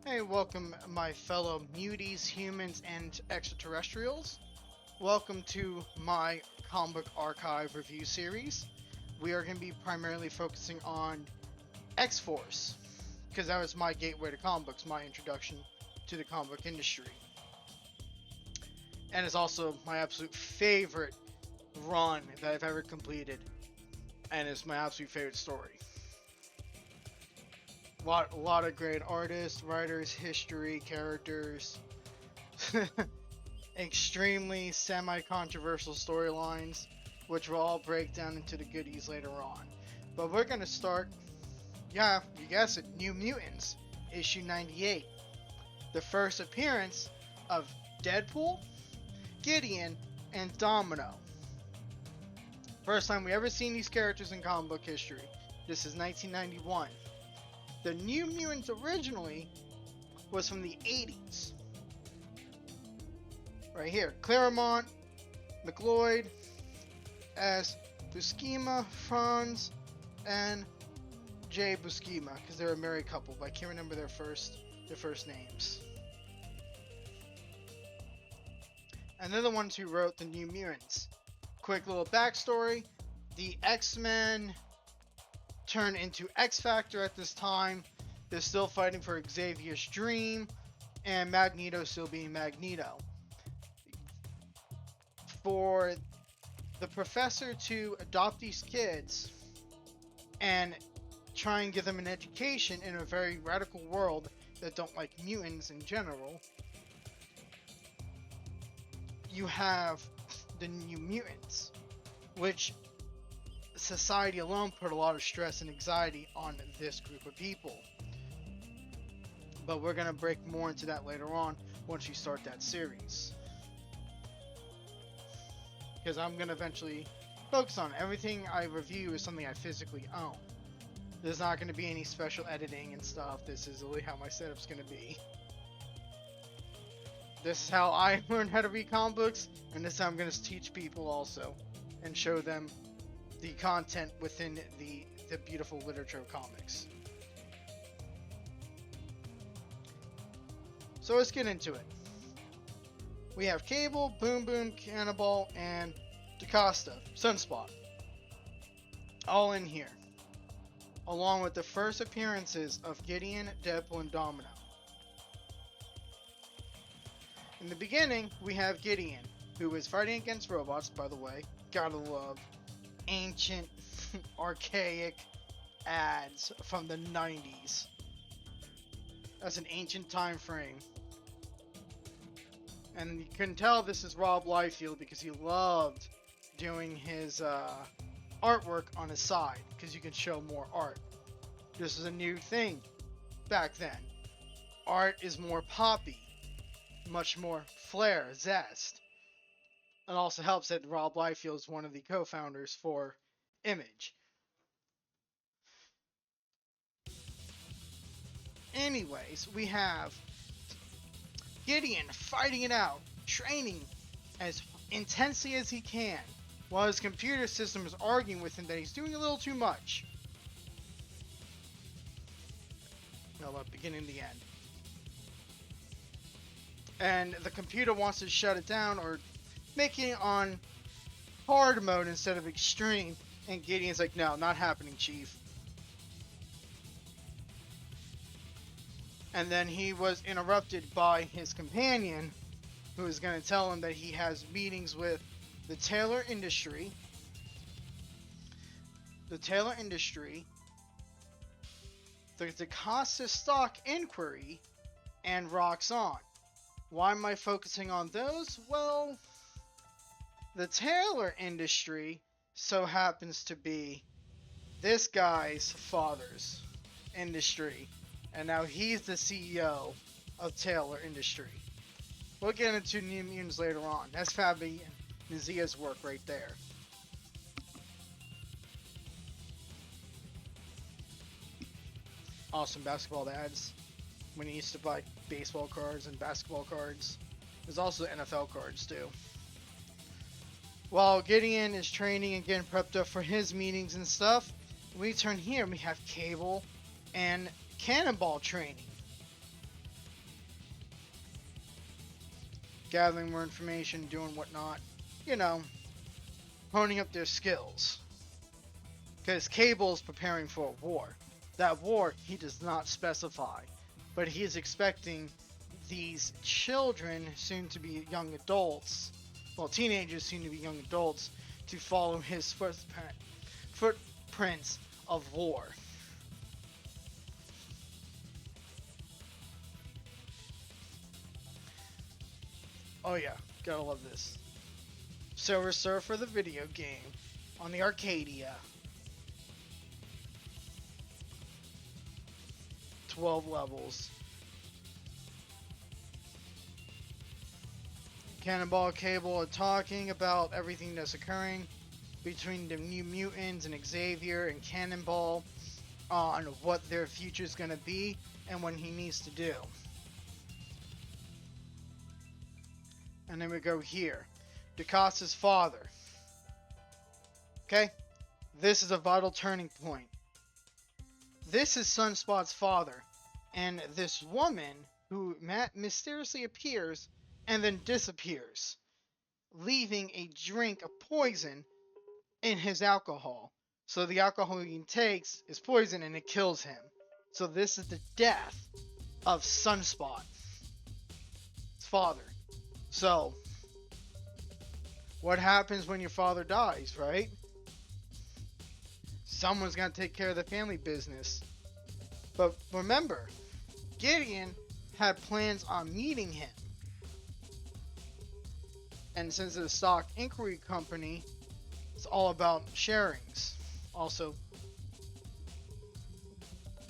Hey, welcome, my fellow muties, humans, and extraterrestrials. Welcome to my comic book archive review series. We are going to be primarily focusing on X Force, because that was my gateway to comic books, my introduction to the comic book industry. And it's also my absolute favorite run that I've ever completed, and it's my absolute favorite story. A lot of great artists, writers, history, characters. Extremely semi-controversial storylines, which will all break down into the goodies later on. But we're gonna start, yeah, you guessed it, New Mutants, issue 98. The first appearance of Deadpool, Gideon, and Domino. First time we ever seen these characters in comic book history. This is 1991. The New Mutants originally was from the 80s. Right here, Claremont, McLeod as Buscema, Franz, and Jay Buscema, because they're a married couple, but I can't remember their first names. And they're the ones who wrote the New Mutants. Quick little backstory: the X-Men turned into X-Factor at this time. They're still fighting for Xavier's dream, and Magneto still being Magneto. For the professor to adopt these kids and try and give them an education in a very radical world that don't like mutants in general, you have the New Mutants, which society alone put a lot of stress and anxiety on this group of people. But we're going to break more into that later on once we start that series. Because I'm going to eventually focus on everything I review is something I physically own. There's not going to be any special editing and stuff. This is really how my setup's going to be. This is how I learned how to read comic books, and this is how I'm going to teach people also, and show them the content within the beautiful literature of comics. So let's get into it. We have Cable, Boom Boom, Cannonball, and DaCosta, Sunspot, all in here, along with the first appearances of Gideon, Deadpool, and Domino. In the beginning, we have Gideon, who is fighting against robots, by the way. Gotta love ancient, archaic ads from the 90s. That's an ancient time frame. And you can tell this is Rob Liefeld because he loved doing his artwork on his side, because you can show more art. This is a new thing back then. Art is more poppy, much more flair, zest. It also helps that Rob Liefeld is one of the co-founders for Image. Anyways, we have Gideon fighting it out, training as intensely as he can, while his computer system is arguing with him that he's doing a little too much. Well, beginning the end. And the computer wants to shut it down or make it on hard mode instead of extreme, and Gideon's like, no, not happening, Chief. And then he was interrupted by his companion, who is going to tell him that he has meetings with the Taylor Industry, the DaCosta Stock Inquiry, and Roxxon. Why am I focusing on those? Well, the Taylor Industry so happens to be this guy's father's industry, and now he's the CEO of Taylor Industry. We'll get into New Mutants later on. That's Fabi and Nazia's work right there. Awesome basketball ads. When he used to buy baseball cards and basketball cards. There's also NFL cards too. While Gideon is training and getting prepped up for his meetings and stuff, we turn here and we have Cable and Cannonball training. gathering more information, doing whatnot, you know, honing up their skills. Because Cable is preparing for a war. That war he does not specify, but he is expecting these children, soon to be young adults, well, teenagers, soon to be young adults, to follow his footprints of war. Oh yeah, gotta love this. Silver Surfer, the video game, on the Arcadia. 12 levels. Cannonball Cable are talking about everything that's occurring between the New Mutants and Xavier and Cannonball on what their future is going to be and what he needs to do. And then we go here. DaCosta's father. Okay? This is a vital turning point. This is Sunspot's father. And this woman who mysteriously appears and then disappears, leaving a drink of poison in his alcohol. So the alcohol he takes is poison and it kills him. So this is the death of Sunspot, his father. So, what happens when your father dies, right? Someone's got to take care of the family business. But remember, Gideon had plans on meeting him. And since it's a stock inquiry company, it's all about sharings. Also,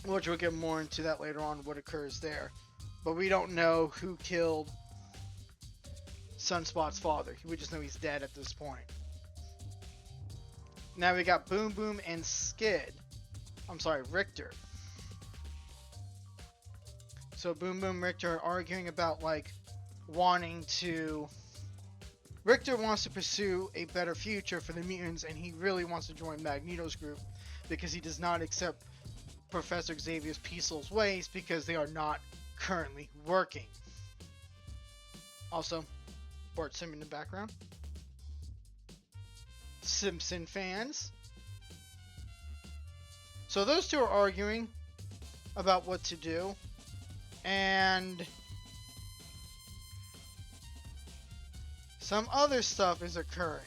which we'll get more into that later on, what occurs there. But we don't know who killed Sunspot's father. We just know he's dead at this point. Now we got Boom Boom and Richter. So Boom Boom, Richter are arguing about Richter wants to pursue a better future for the mutants, and he really wants to join Magneto's group because he does not accept Professor Xavier's peaceful ways because they are not currently working. Also, Bart Simpson in the background. Simpson fans. So those two are arguing about what to do, and some other stuff is occurring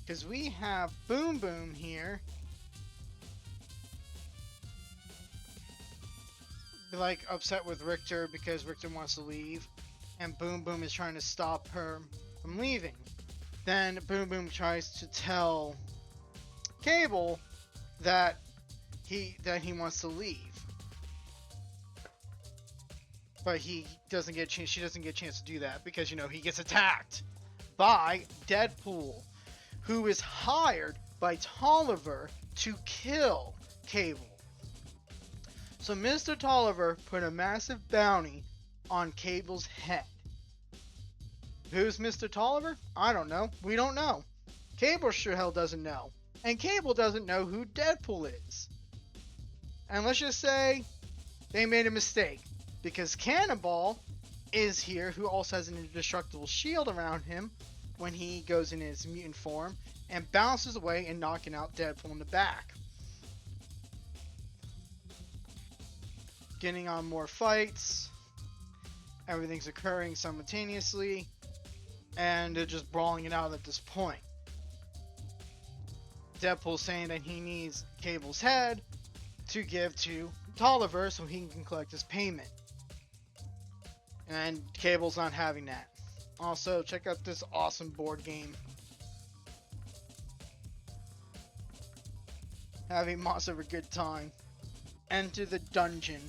because we have Boom Boom here, upset with Richter because Richter wants to leave, and Boom Boom is trying to stop her from leaving. Then Boom Boom tries to tell Cable that he wants to leave, but he doesn't get a chance. She doesn't get a chance to do that because he gets attacked by Deadpool, who is hired by Tolliver to kill Cable. So Mr. Tolliver put a massive bounty on Cable's head. Who's Mr. Tolliver? I don't know. We don't know. Cable sure hell doesn't know. And Cable doesn't know who Deadpool is. And let's just say they made a mistake, because Cannonball is here, who also has an indestructible shield around him when he goes in his mutant form, and bounces away and knocking out Deadpool in the back. Getting on more fights. Everything's occurring simultaneously, and they're just brawling it out at this point. Deadpool saying that he needs Cable's head to give to Tolliver so he can collect his payment. And Cable's not having that. Also, check out this awesome board game. Having monster of a good time. Enter the Dungeon.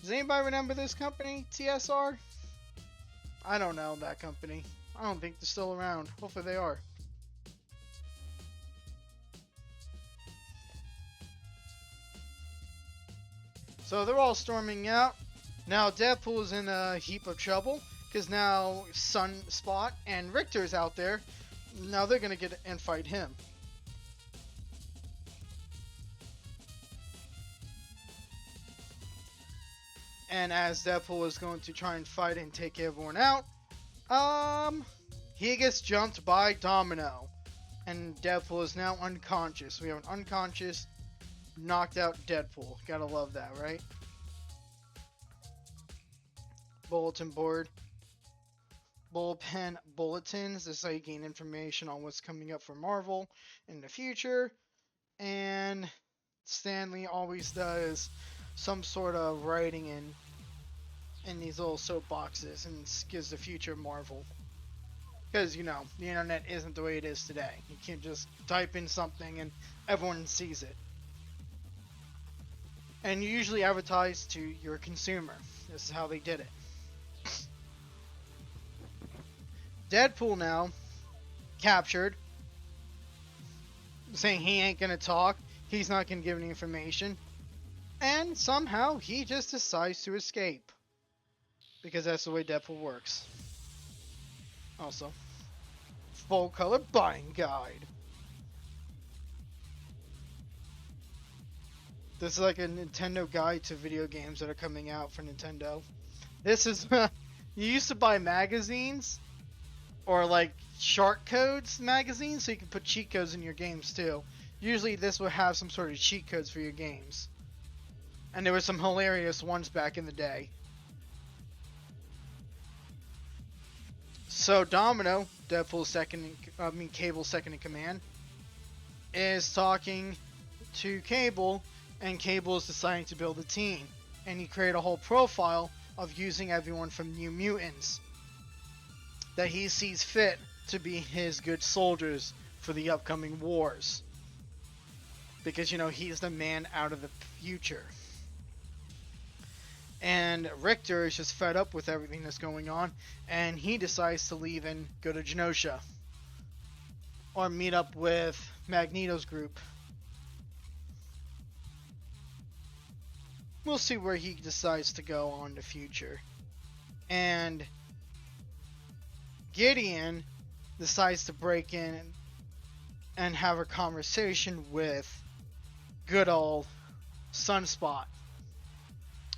Does anybody remember this company, TSR? I don't know that company. I don't think they're still around. Hopefully they are. So they're all storming out. Now Deadpool is in a heap of trouble because now Sunspot and Richter's out there. Now they're gonna get and fight him. And as Deadpool is going to try and fight and take everyone out, He gets jumped by Domino, and Deadpool is now unconscious. We have an unconscious, knocked out Deadpool. Gotta love that, right? Bulletin board. Bullpen bulletins. This is how you gain information on what's coming up for Marvel in the future. And Stanley always does some sort of writing in these little soapboxes and gives the future of Marvel. Because, you know, the internet isn't the way it is today. You can't just type in something and everyone sees it. And you usually advertise to your consumer. This is how they did it. Deadpool now captured, saying he ain't gonna talk, he's not gonna give any information, and somehow he just decides to escape. Because that's the way Deadpool works. Also, full color buying guide. This is like a Nintendo guide to video games that are coming out for Nintendo. This is, you used to buy magazines, or like shark codes magazines, so you can put cheat codes in your games too. Usually this would have some sort of cheat codes for your games. And there were some hilarious ones back in the day. So Domino, Deadpool's Cable's second in command, is talking to Cable, and Cable is deciding to build a team. And he created a whole profile of using everyone from New Mutants that he sees fit to be his good soldiers for the upcoming wars. Because, you know, he's the man out of the future. And Richter is just fed up with everything that's going on, and he decides to leave and go to Genosha. Or meet up with Magneto's group. We'll see where he decides to go on in the future. And Gideon decides to break in and have a conversation with good old Sunspot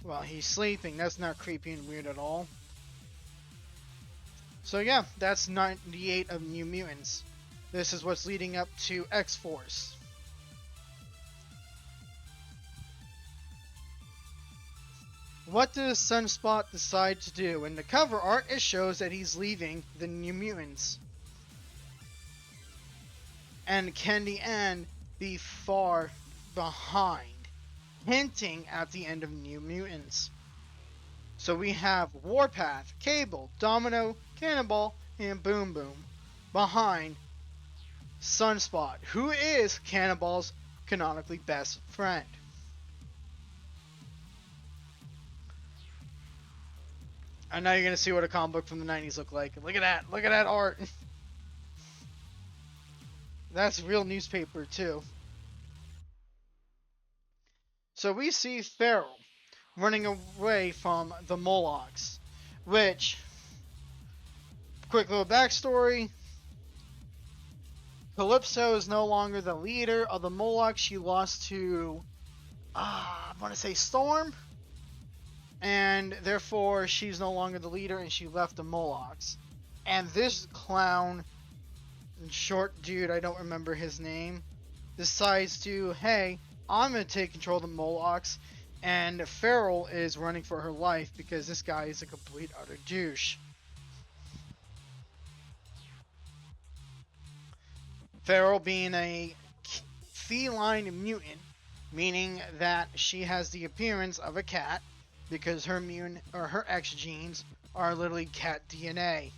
while he's sleeping. That's not creepy and weird at all. So yeah, that's 98 of New Mutants. This is what's leading up to X-Force. What does Sunspot decide to do? In the cover art, it shows that he's leaving the New Mutants. And can the end be far behind? Hinting at the end of New Mutants. So we have Warpath, Cable, Domino, Cannonball, and Boom Boom behind Sunspot, who is Cannonball's canonically best friend. I know you're going to see what a comic book from the 90s looked like. Look at that. Look at that art. That's real newspaper, too. So we see Feral running away from the Molochs, which, quick little backstory, Calypso is no longer the leader of the Molochs. She lost to, I want to say Storm, and therefore she's no longer the leader, and she left the Molochs. And this clown, short dude, I don't remember his name, decides to, hey, I'm going to take control of the Molochs, and Feral is running for her life because this guy is a complete utter douche. Feral being a feline mutant, meaning that she has the appearance of a cat because her X genes are literally cat DNA.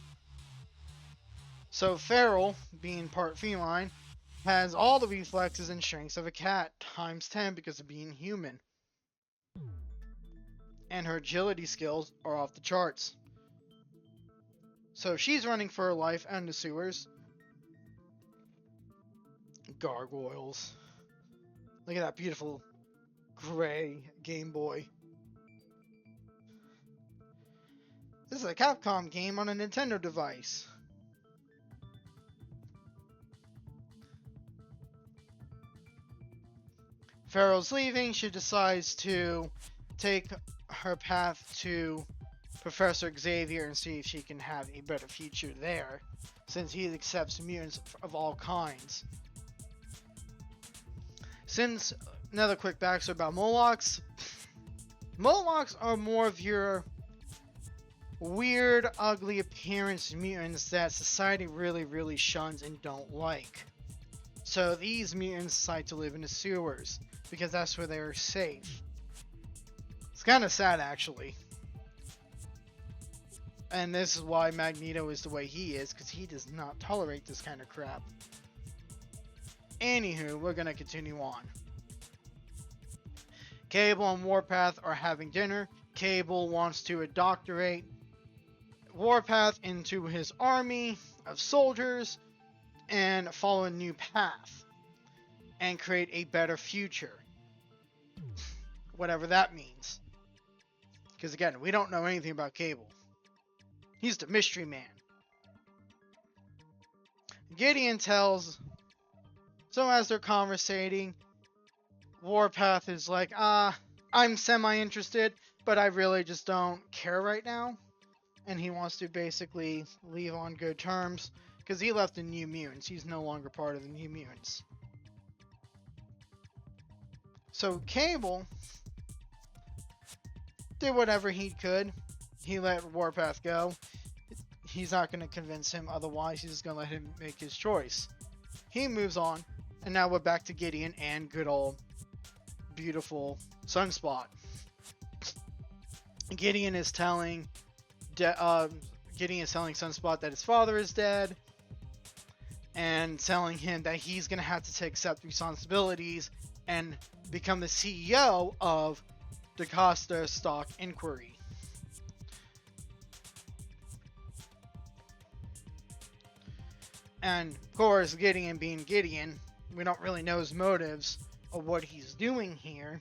So Feral, being part feline, has all the reflexes and strengths of a cat times 10 because of being human. And her agility skills are off the charts. So she's running for her life and the sewers. Gargoyles. Look at that beautiful gray Game Boy. This is a Capcom game on a Nintendo device. Feral's leaving. She decides to take her path to Professor Xavier and see if she can have a better future there, since he accepts mutants of all kinds. Since, another quick backstory about Molochs. Molochs are more of your weird, ugly appearance mutants that society really shuns and don't like. So these mutants decide to live in the sewers, because that's where they're safe. It's kind of sad, actually. And this is why Magneto is the way he is, because he does not tolerate this kind of crap. Anywho, we're gonna continue on. Cable and Warpath are having dinner. Cable wants to indoctrinate Warpath into his army of soldiers and follow a new path and create a better future. Whatever that means. Because again, we don't know anything about Cable. He's the mystery man. Gideon tells, so as they're conversating, Warpath is like, I'm semi-interested, but I really just don't care right now. And he wants to basically leave on good terms, because he left the New Mutants. He's no longer part of the New Mutants. So Cable did whatever he could. He let Warpath go. He's not going to convince him otherwise. He's just going to let him make his choice. He moves on, and now we're back to Gideon and good old beautiful Sunspot. Gideon is telling Sunspot that his father is dead, and telling him that he's going to have to accept responsibilities and become the CEO of the Costa Stock Inquiry. And of course, Gideon being Gideon, we don't really know his motives of what he's doing here,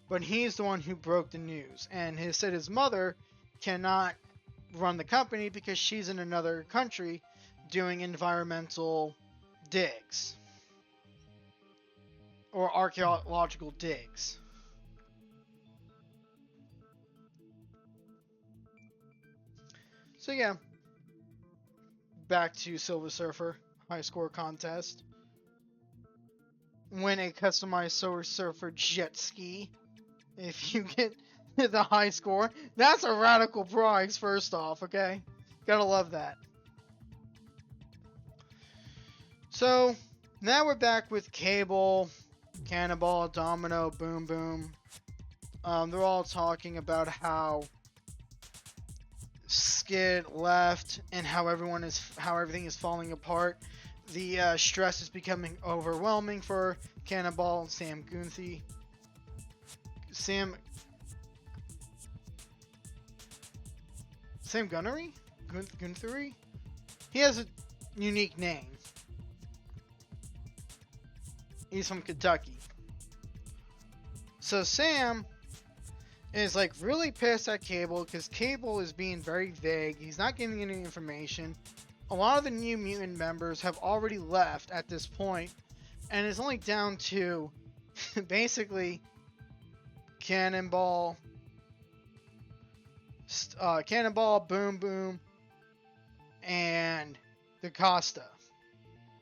but he's the one who broke the news, and he said his mother cannot run the company because she's in another country doing environmental digs or archaeological digs. So yeah, back to Silver Surfer high score contest. Win a customized Silver Surfer jet ski if you get the high score. That's a radical prize, first off, okay? Gotta love that. So, now we're back with Cable, Cannonball, Domino, Boom Boom. They're all talking about how Skid left and how everything is falling apart. The stress is becoming overwhelming for Cannonball, Sam Gunnery? Guthrie? He has a unique name. He's from Kentucky. So Sam is like really pissed at Cable because Cable is being very vague. He's not giving any information. A lot of the New Mutant members have already left at this point, and it's only down to basically Cannonball, Boom Boom, and the Costa.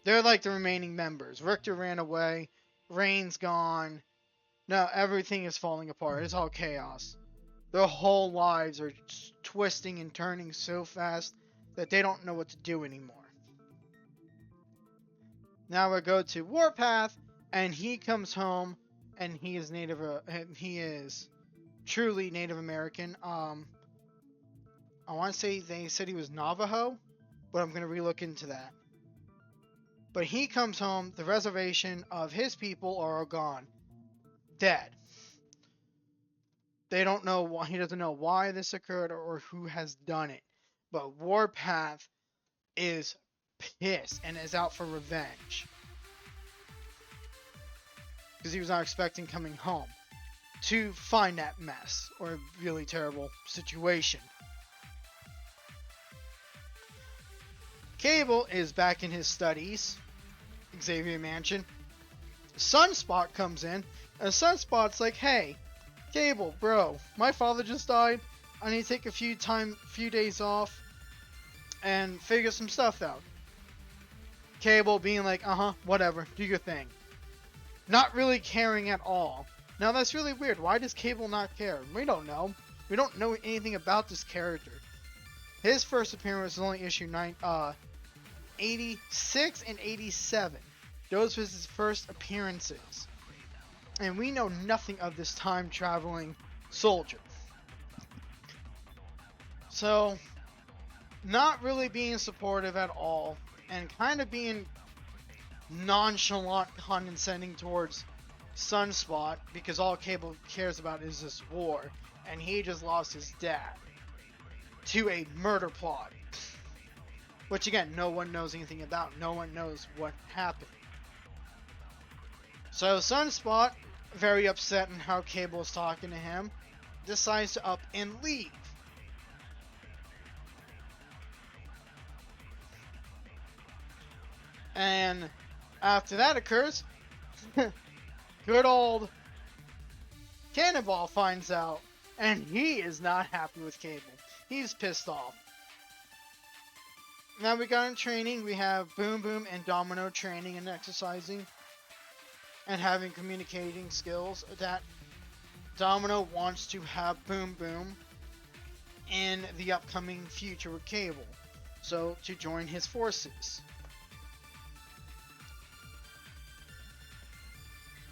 They're like the remaining members. Richter ran away. Rain's gone. Now everything is falling apart. It's all chaos. Their whole lives are twisting and turning so fast that they don't know what to do anymore. Now we go to Warpath, and he comes home, and he is truly Native American. I want to say they said he was Navajo, but I'm going to relook into that. But he comes home, the reservation of his people are all gone. Dead. They don't know why, he doesn't know why this occurred or who has done it. But Warpath is pissed and is out for revenge. Because he was not expecting coming home to find that mess or a really terrible situation. Cable is back in his studies, Xavier Mansion. Sunspot comes in, and Sunspot's like, hey, Cable, bro, my father just died. I need to take a few days off and figure some stuff out. Cable being like, whatever, do your thing. Not really caring at all. Now that's really weird. Why does Cable not care? We don't know. We don't know anything about this character. His first appearance was only issue 86 and 87. Those was his first appearances. And we know nothing of this time-traveling soldier. So, not really being supportive at all, and kind of being nonchalant, condescending towards Sunspot, because all Cable cares about is this war, and he just lost his dad to a murder plot. Which again, no one knows anything about. No one knows what happened. So Sunspot, very upset in how Cable is talking to him, decides to up and leave. And after that occurs, good old Cannonball finds out, and he is not happy with Cable. He's pissed off. Now we got in training. We have Boom Boom and Domino training and exercising and having communicating skills that Domino wants to have Boom Boom in the upcoming future with Cable. So, to join his forces.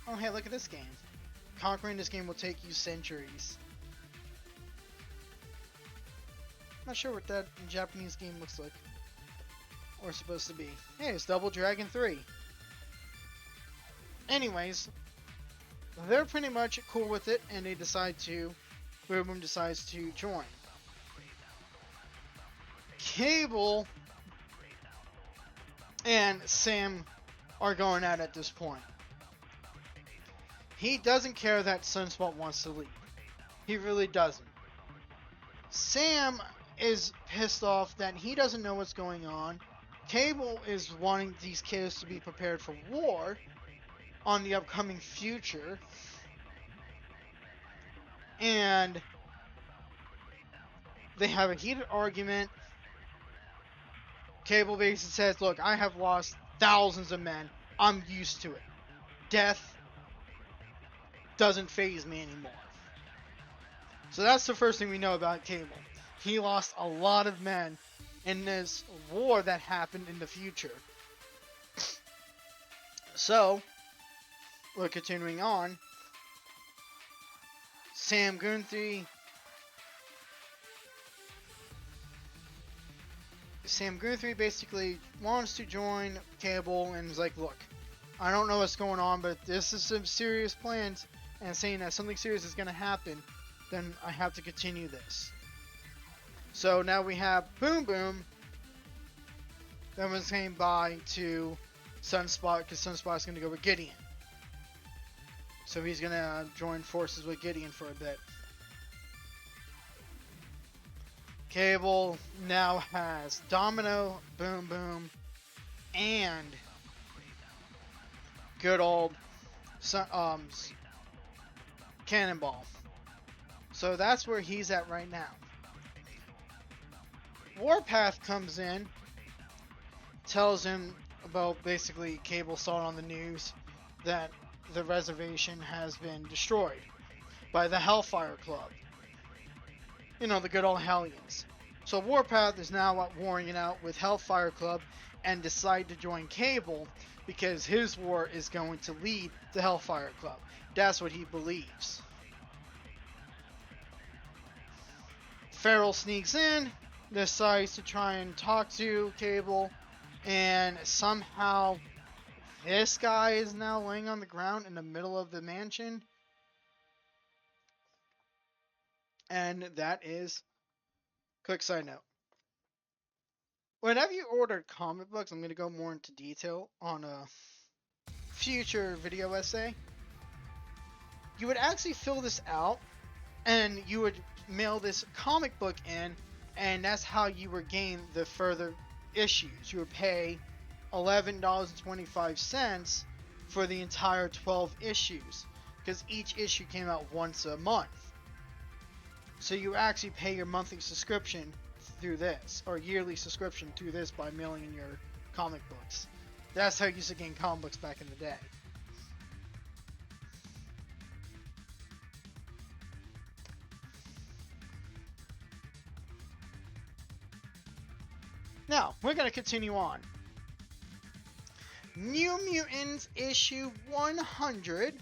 Oh hey, look at this game. Conquering this game will take you centuries. Not sure what that Japanese game looks like. Or supposed to be. Hey, it's Double Dragon 3. Anyways, they're pretty much cool with it, and they decide to... Boom Boom decides to join. Cable and Sam are going at this point. He doesn't care that Sunspot wants to leave. He really doesn't. Sam is pissed off that he doesn't know what's going on. Cable is wanting these kids to be prepared for war on the upcoming future. And they have a heated argument. Cable basically says, look, I have lost thousands of men. I'm used to it. Death doesn't faze me anymore. So that's the first thing we know about Cable. He lost a lot of men in this war that happened in the future. So, we're continuing on. Sam Guthrie basically wants to join Cable and is like, look, I don't know what's going on, but this is some serious plans, and saying that something serious is going to happen, then I have to continue this. So now we have Boom Boom that was saying bye to Sunspot, because Sunspot's going to go with Gideon. So he's going to join forces with Gideon for a bit. Cable now has Domino, Boom Boom, and good old Cannonball. So that's where he's at right now. Warpath comes in, tells him about basically Cable saw it on the news that the reservation has been destroyed by the Hellfire Club. You know, the good old Hellions. So Warpath is now warring it out with Hellfire Club and decide to join Cable because his war is going to lead the Hellfire Club. That's what he believes. Farrell sneaks in, decides to try and talk to Cable, and somehow this guy is now laying on the ground in the middle of the mansion. And that is, quick side note, whenever you order comic books, I'm going to go more into detail on a future video essay, you would actually fill this out and you would mail this comic book in, and that's how you would gain the further issues. You would pay $11.25 for the entire 12 issues, because each issue came out once a month. So you actually pay your monthly subscription through this, or yearly subscription through this by mailing in your comic books. That's how you used to gain comic books back in the day. Now, we're going to continue on. New Mutants issue 100,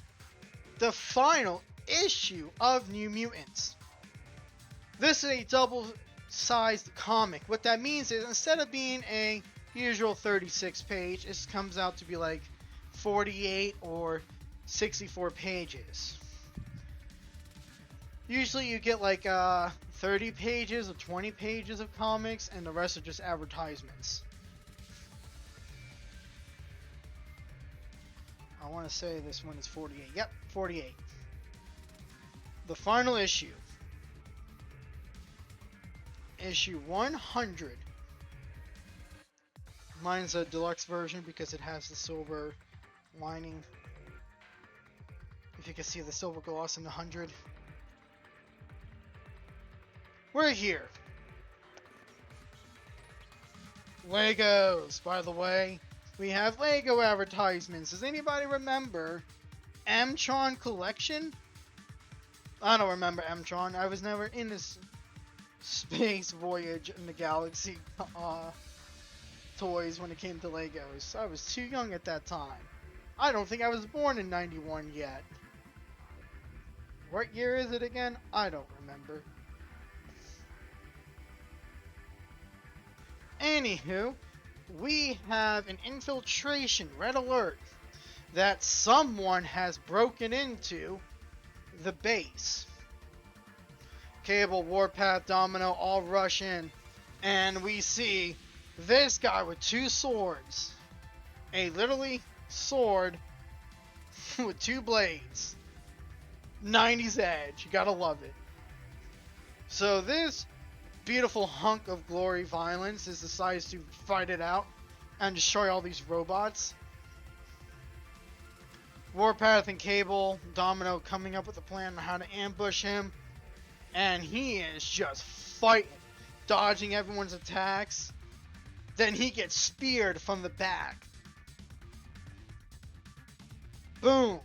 the final issue of New Mutants. This is a double-sized comic. What that means is instead of being a usual 36 page, it comes out to be like 48 or 64 pages. Usually you get like 30 pages or 20 pages of comics, and the rest are just advertisements. I want to say this one is 48. Yep, 48. The final issue. Issue 100. Mine's a deluxe version because it has the silver lining. If you can see the silver gloss in the 100. We're here. Legos, by the way. We have Lego advertisements. Does anybody remember M-Tron Collection? I don't remember M-Tron. I was never in this space voyage in the galaxy toys when it came to Legos. I was too young at that time. I don't think I was born in 91 yet. What year is it again? I don't remember. Anywho, we have an infiltration red alert that someone has broken into the base. Cable, Warpath, Domino all rush in, and we see this guy with two swords. A literally sword with two blades. 90s edge, you gotta love it. So this beautiful hunk of glory violence is decides to fight it out and destroy all these robots. Warpath and Cable, Domino coming up with a plan on how to ambush him, and he is just fighting, dodging everyone's attacks. Then he gets speared from the back. Boom!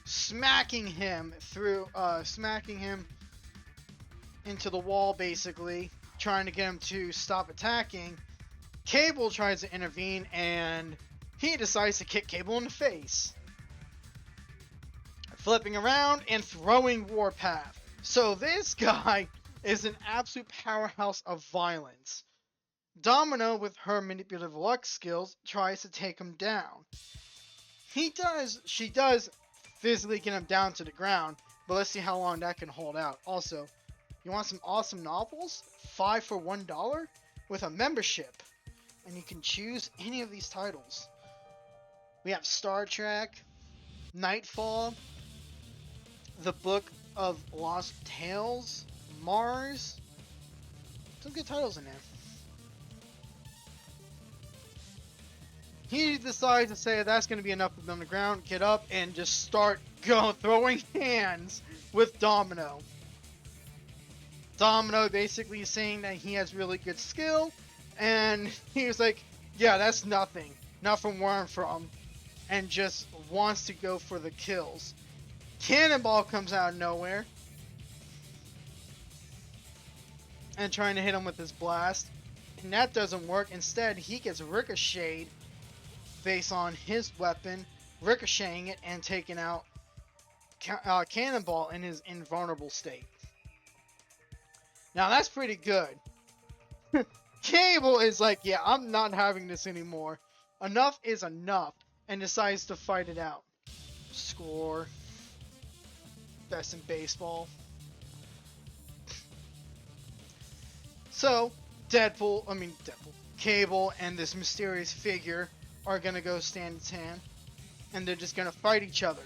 Smacking him into the wall, basically, trying to get him to stop attacking. Cable tries to intervene, and he decides to kick Cable in the face, flipping around and throwing Warpath. So this guy is an absolute powerhouse of violence. Domino, with her manipulative luck skills, tries to take him down. She does physically get him down to the ground, but let's see how long that can hold out. Also, you want some awesome novels? 5 for $1 with a membership, and you can choose any of these titles. We have Star Trek, Nightfall, The Book of Lost Tales, Mars. Some good titles in there. He decides to say that's going to be enough of them on the ground, get up, and just start throwing hands with Domino. Domino basically saying that he has really good skill, and he was like, yeah, that's nothing. Not from where I'm from. And just wants to go for the kills. Cannonball comes out of nowhere and trying to hit him with his blast. And that doesn't work. Instead, he gets ricocheted based on his weapon, ricocheting it and taking out Cannonball in his invulnerable state. Now that's pretty good. Cable is like, yeah, I'm not having this anymore. Enough is enough, and decides to fight it out. Score. Best in baseball. So, Cable and this mysterious figure are gonna go stand in hand, and they're just gonna fight each other.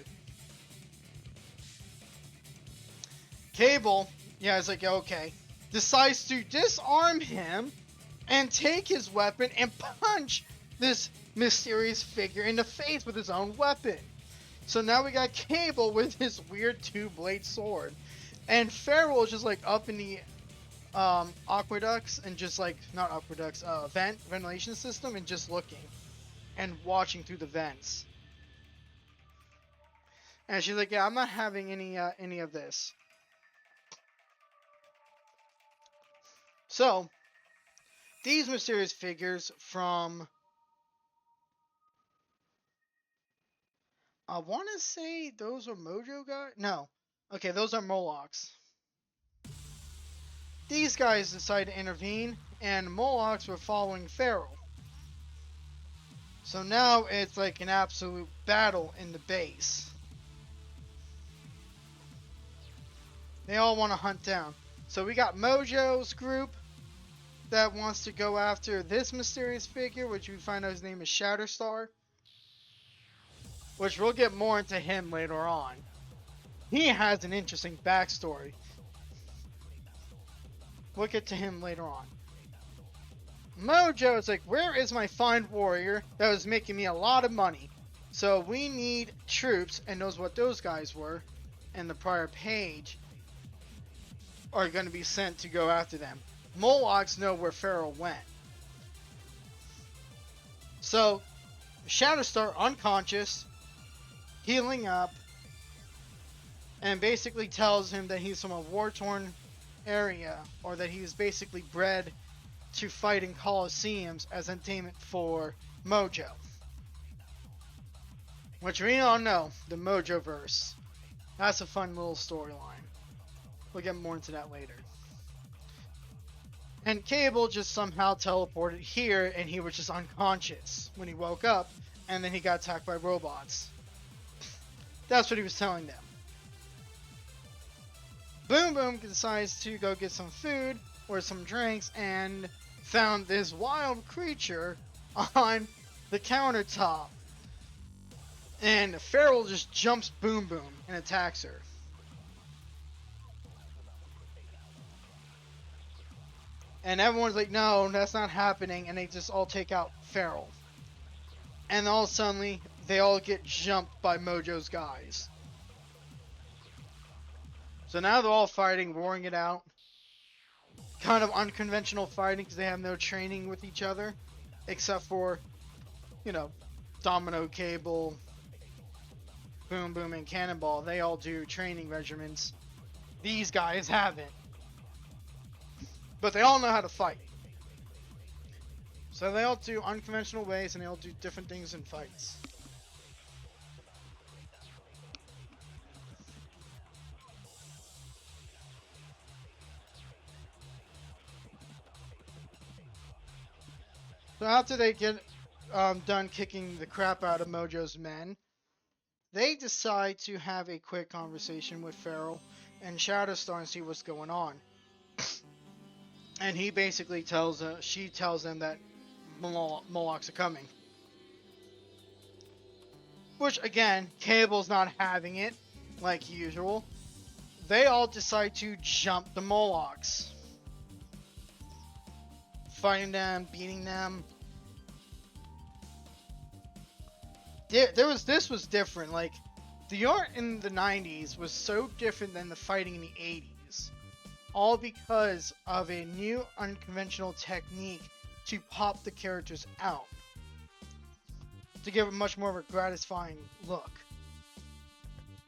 Cable, yeah, it's like, okay, decides to disarm him and take his weapon and punch this mysterious figure in the face with his own weapon. So now we got Cable with his weird two-blade sword. And Farrell is just like up in the aqueducts and just like not aqueducts, ventilation system and just looking and watching through the vents. And she's like, "Yeah, I'm not having any of this." So these mysterious figures from, I want to say those are Mojo guys. No, okay, those are Molochs. These guys decide to intervene, and Molochs were following Farrell. So now it's like an absolute battle in the base. They all want to hunt down. So we got Mojo's group that wants to go after this mysterious figure, which we find out his name is Shatterstar. Which we'll get more into him later on. He has an interesting backstory. We'll get to him later on. Mojo is like, where is my fine warrior that was making me a lot of money? So we need troops, and knows what those guys were in the prior page, are going to be sent to go after them. Molochs know where Farrell went. So, Shatterstar, unconscious, healing up, and basically tells him that he's from a war-torn area, or that he's basically bred to fight in coliseums as entertainment for Mojo. Which we all know, the Mojoverse. That's a fun little storyline. We'll get more into that later. And Cable just somehow teleported here, and he was just unconscious when he woke up, and then he got attacked by robots. That's what he was telling them. Boom Boom decides to go get some food or some drinks, and found this wild creature on the countertop. And Farrell just jumps Boom Boom and attacks her. And everyone's like, no, that's not happening. And they just all take out Farrell. And all suddenly, they all get jumped by Mojo's guys. So now they're all fighting, warring it out. Kind of unconventional fighting because they have no training with each other. Except for, you know, Domino, Cable, Boom Boom, and Cannonball. They all do training regimens. These guys haven't. But they all know how to fight. So they all do unconventional ways, and they all do different things in fights. So after they get done kicking the crap out of Mojo's men, they decide to have a quick conversation with Farrell and Shatterstar and see what's going on. And he basically she tells them that Molochs are coming. Which, again, Cable's not having it, like usual. They all decide to jump the Molochs. Fighting them, beating them. This was different. Like, the art in the 90s was so different than the fighting in the 80s. All because of a new unconventional technique to pop the characters out. To give it much more of a gratifying look.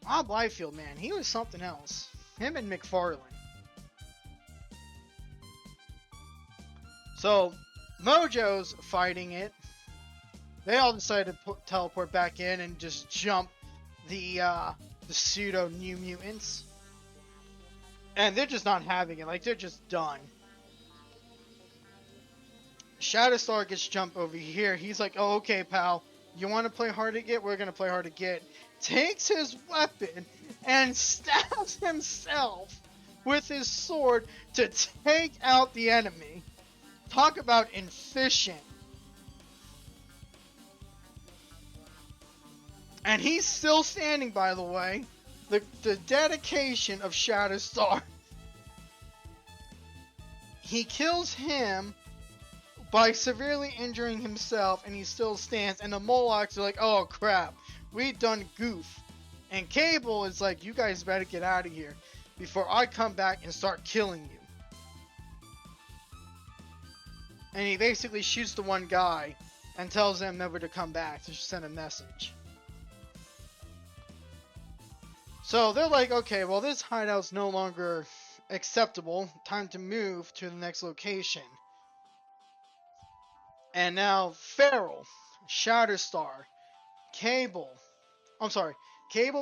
Rob Liefeld, man, he was something else. Him and McFarlane. So, Mojo's fighting it. They all decide to teleport back in and just jump the pseudo New Mutants. And they're just not having it. Like, they're just done. Shatterstar gets jumped over here. He's like, oh, okay, pal. You want to play hard to get? We're going to play hard to get. Takes his weapon and stabs himself with his sword to take out the enemy. Talk about efficient. And he's still standing, by the way. The dedication of Shatterstar. He kills him by severely injuring himself, and he still stands. And the Molochs are like, oh crap, we done goof. And Cable is like, you guys better get out of here. before I come back and start killing you. And he basically shoots the one guy and tells them never to come back, to send a message. So they're like, okay, well, this hideout's no longer acceptable. Time to move to the next location. And now Feral, Shatterstar, Cable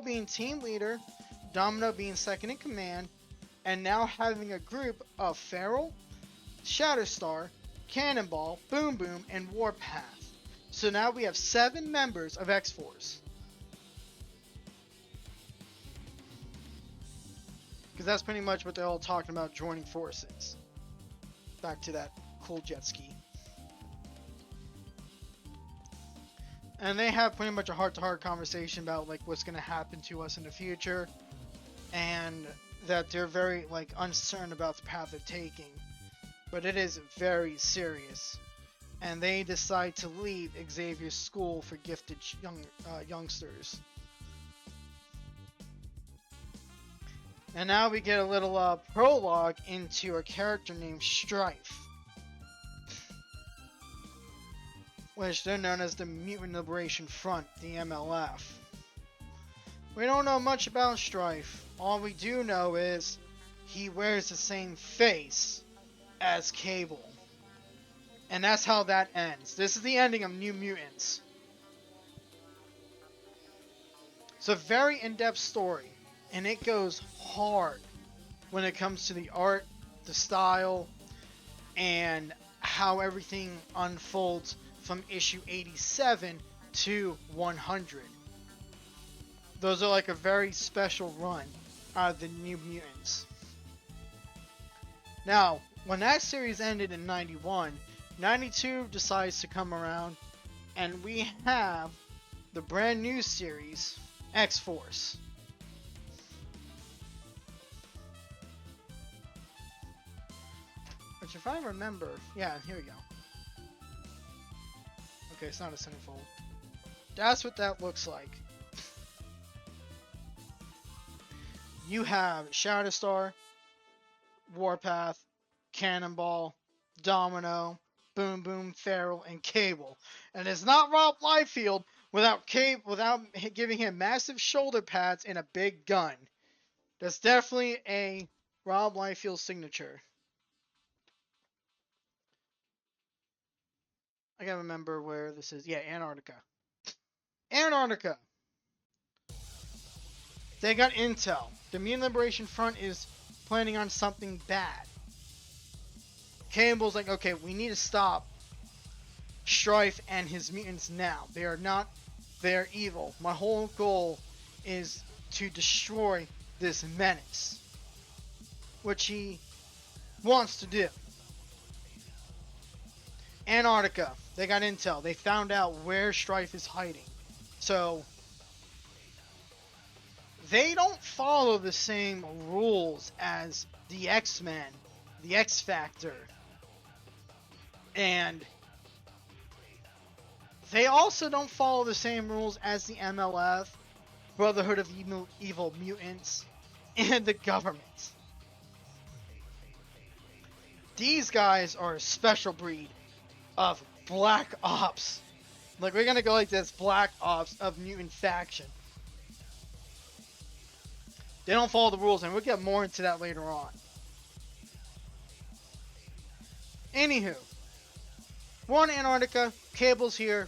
being team leader, Domino being second in command, and now having a group of Feral, Shatterstar, Cannonball, Boom Boom, and Warpath. So now we have 7 members of X-Force. Because that's pretty much what they're all talking about joining forces. Back to that cool jet ski. And they have pretty much a heart-to-heart conversation about like what's going to happen to us in the future. And that they're very like uncertain about the path they're taking. But it is very serious. And they decide to leave Xavier's school for gifted youngsters. And now we get a little prologue into a character named Strife. Which they're known as the Mutant Liberation Front, the MLF. We don't know much about Strife. All we do know is he wears the same face as Cable. And that's how that ends. This is the ending of New Mutants. It's a very in-depth story. And it goes hard when it comes to the art, the style, and how everything unfolds from issue 87 to 100. Those are like a very special run out of the New Mutants. Now, when that series ended in 91, 92 decides to come around, and we have the brand new series, X-Force. Which, if I remember, yeah, here we go. Okay, it's not a centerfold. That's what that looks like. You have Shatterstar, Warpath, Cannonball, Domino, Boom Boom, Feral, and Cable. And it's not Rob Liefeld without giving him massive shoulder pads and a big gun. That's definitely a Rob Liefeld signature. I gotta remember where this is. Yeah, Antarctica. Antarctica! They got intel. The Mutant Liberation Front is planning on something bad. Cable's like, okay, we need to stop Strife and his mutants now. They're evil. My whole goal is to destroy this menace. Which he wants to do. Antarctica. They got intel. They found out where Strife is hiding. So, they don't follow the same rules as the X-Men, the X-Factor, and they also don't follow the same rules as the MLF, Brotherhood of Evil Mutants, and the government. These guys are a special breed of Black Ops. Like, we're gonna go like this, Black Ops of mutant faction. They don't follow the rules, and we'll get more into that later on. Anywho, we're on Antarctica. Cable's here.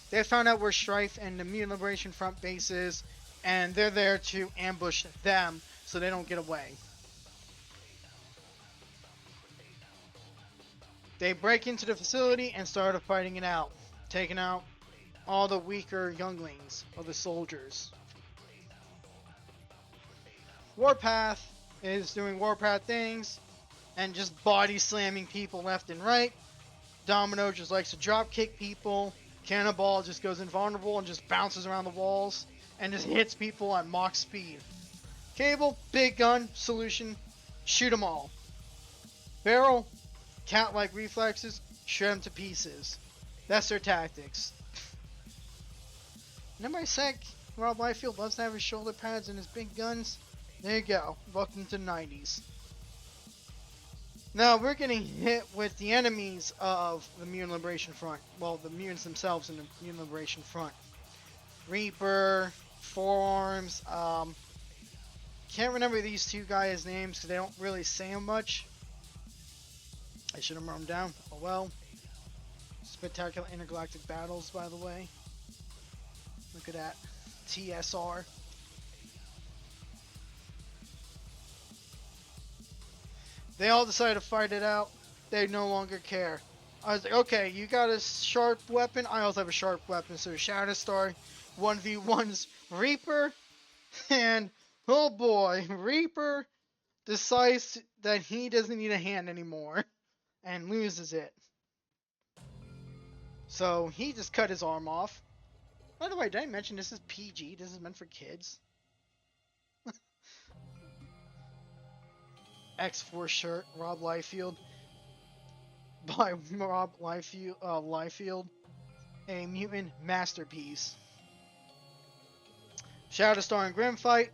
They found out where Strife and the Mutant Liberation Front base is, and they're there to ambush them so they don't get away. They break into the facility and started fighting it out, taking out all the weaker younglings of the soldiers. Warpath is doing Warpath things and just body slamming people left and right. Domino just likes to drop kick people. Cannonball just goes invulnerable and just bounces around the walls and just hits people at Mach speed. Cable, big gun, solution, shoot them all. Barrel, cat-like reflexes, shred them to pieces. That's their tactics. Nobody said Rob Liefeld loves to have his shoulder pads and his big guns. There you go. Welcome to the 90s. Now we're getting hit with the enemies of the Mutant Liberation Front. Well, the mutants themselves in the Mutant Liberation Front. Reaper, Forearms, can't remember these two guys' names because they don't really say them much. I should have wrote them down. Oh well. Spectacular Intergalactic Battles, by the way. Look at that. TSR. They all decided to fight it out. They no longer care. I was like, okay, you got a sharp weapon. I also have a sharp weapon. So Shatterstar 1v1's Reaper. And, oh boy, Reaper decides that he doesn't need a hand anymore. And loses it. So he just cut his arm off. By the way, did I mention this is PG? This is meant for kids? X-Force shirt, Rob Liefeld. By Rob Liefeld. A mutant masterpiece. Shatterstar and Grim fight.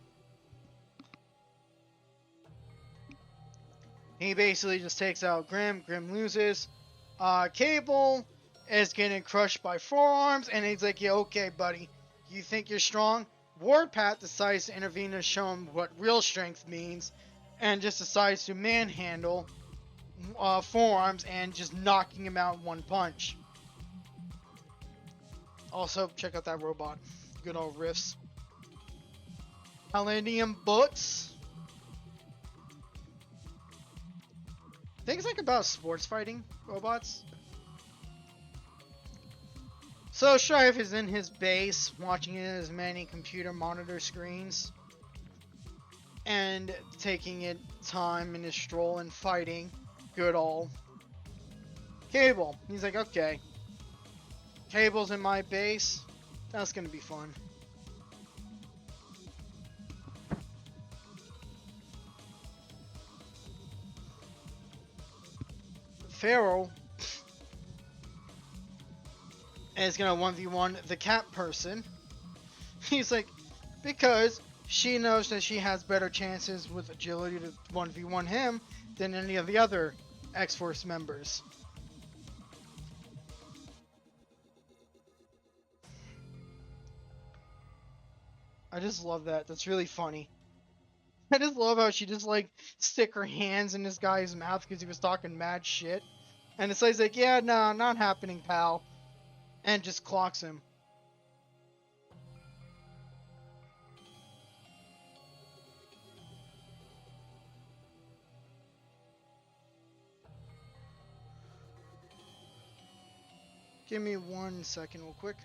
He basically just takes out Grim. Grim loses. Cable is getting crushed by Forearms. And he's like, yeah, okay, buddy. You think you're strong? Warpath decides to intervene and show him what real strength means. And just decides to manhandle Forearms and just knocking him out in one punch. Also, check out that robot. Good old riffs. Palladium Boots. I think it's like about sports fighting robots. So Strife is in his base, watching his many computer monitor screens. And taking it time in his stroll and fighting good old Cable. He's like, okay. Cable's in my base. That's gonna be fun. Pharaoh is gonna 1v1 the cat person. He's like, because she knows that she has better chances with agility to 1v1 him than any of the other X-Force members. I just love that. That's really funny. I just love how she just like stick her hands in this guy's mouth because he was talking mad shit. And it's like, yeah, no, not happening, pal. And just clocks him. Give me 1 second real quick.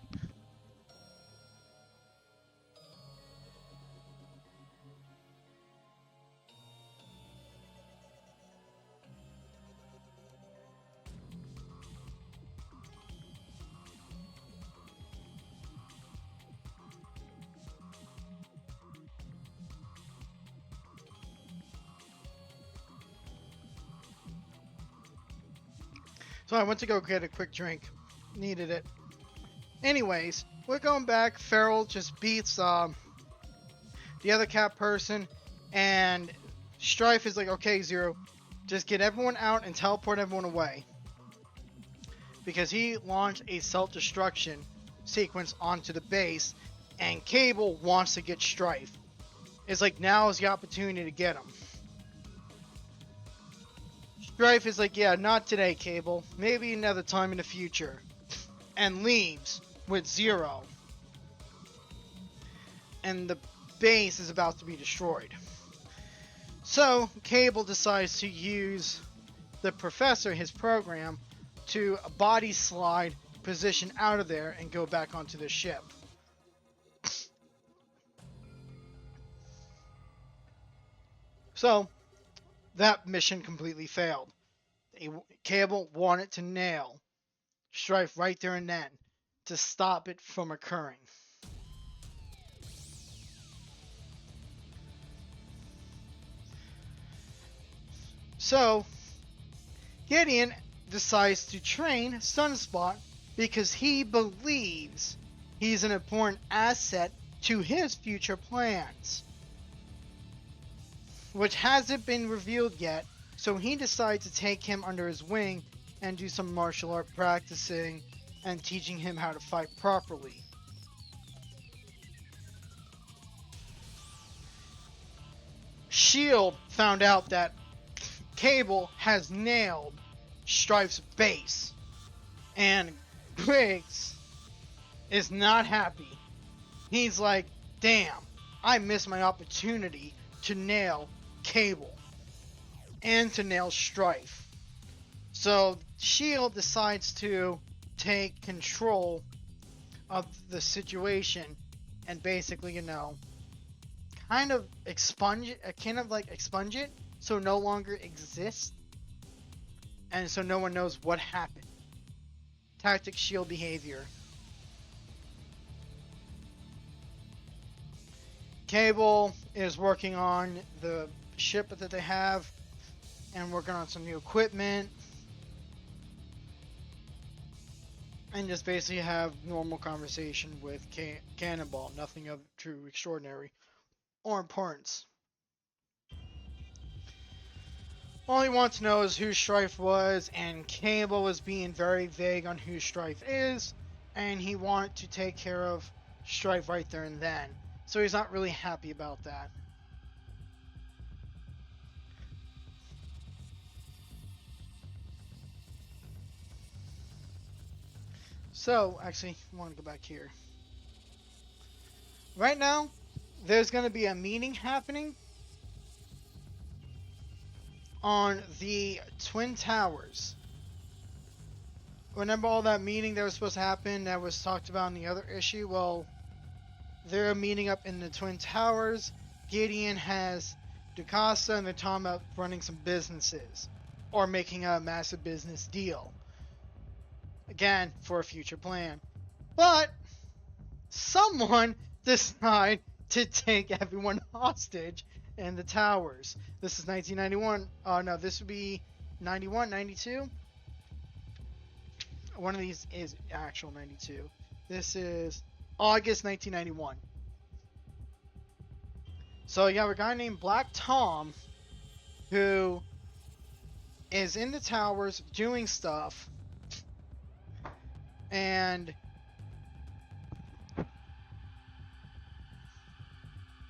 So I went to go get a quick drink. Needed it. Anyways, we're going back. Farrell just beats the other cat person. And Strife is like, okay, Zero, just get everyone out and teleport everyone away. Because he launched a self-destruction sequence onto the base. And Cable wants to get Strife. It's like, now is the opportunity to get him. Strife is like, yeah, not today, Cable. Maybe another time in the future. And leaves with Zero. And the base is about to be destroyed. So, Cable decides to use the Professor, his program, to body slide, position out of there, and go back onto the ship. So, that mission completely failed. Cable wanted to nail Strife right there and then to stop it from occurring. So, Gideon decides to train Sunspot because he believes he's an important asset to his future plans. which hasn't been revealed yet. So he decides to take him under his wing and do some martial art practicing and teaching him how to fight properly. Shield found out that Cable has nailed Strife's base, and Briggs is not happy. He's like, damn, I missed my opportunity to nail Cable and to nail Strife. So Shield decides to take control of the situation and basically, kind of expunge it so it no longer exists and so no one knows what happened. Tactic Shield behavior. Cable is working on the ship that they have and working on some new equipment and just basically have normal conversation with Cannonball. Nothing of true extraordinary or importance. All he wants to know is who Strife was, and Cable was being very vague on who Strife is, and he wanted to take care of Strife right there and then. So he's not really happy about that. So, actually, I want to go back here. Right now, there's going to be a meeting happening on the Twin Towers. Remember all that meeting that was supposed to happen that was talked about in the other issue? Well, they're meeting up in the Twin Towers. Gideon has Ducasa, and they're talking about running some businesses or making a massive business deal. Again, for a future plan. But someone decided to take everyone hostage in the towers. This is 1991. No, this would be 91, 92. One of these is actual 92. This is August 1991. So you have a guy named Black Tom who is in the towers doing stuff, and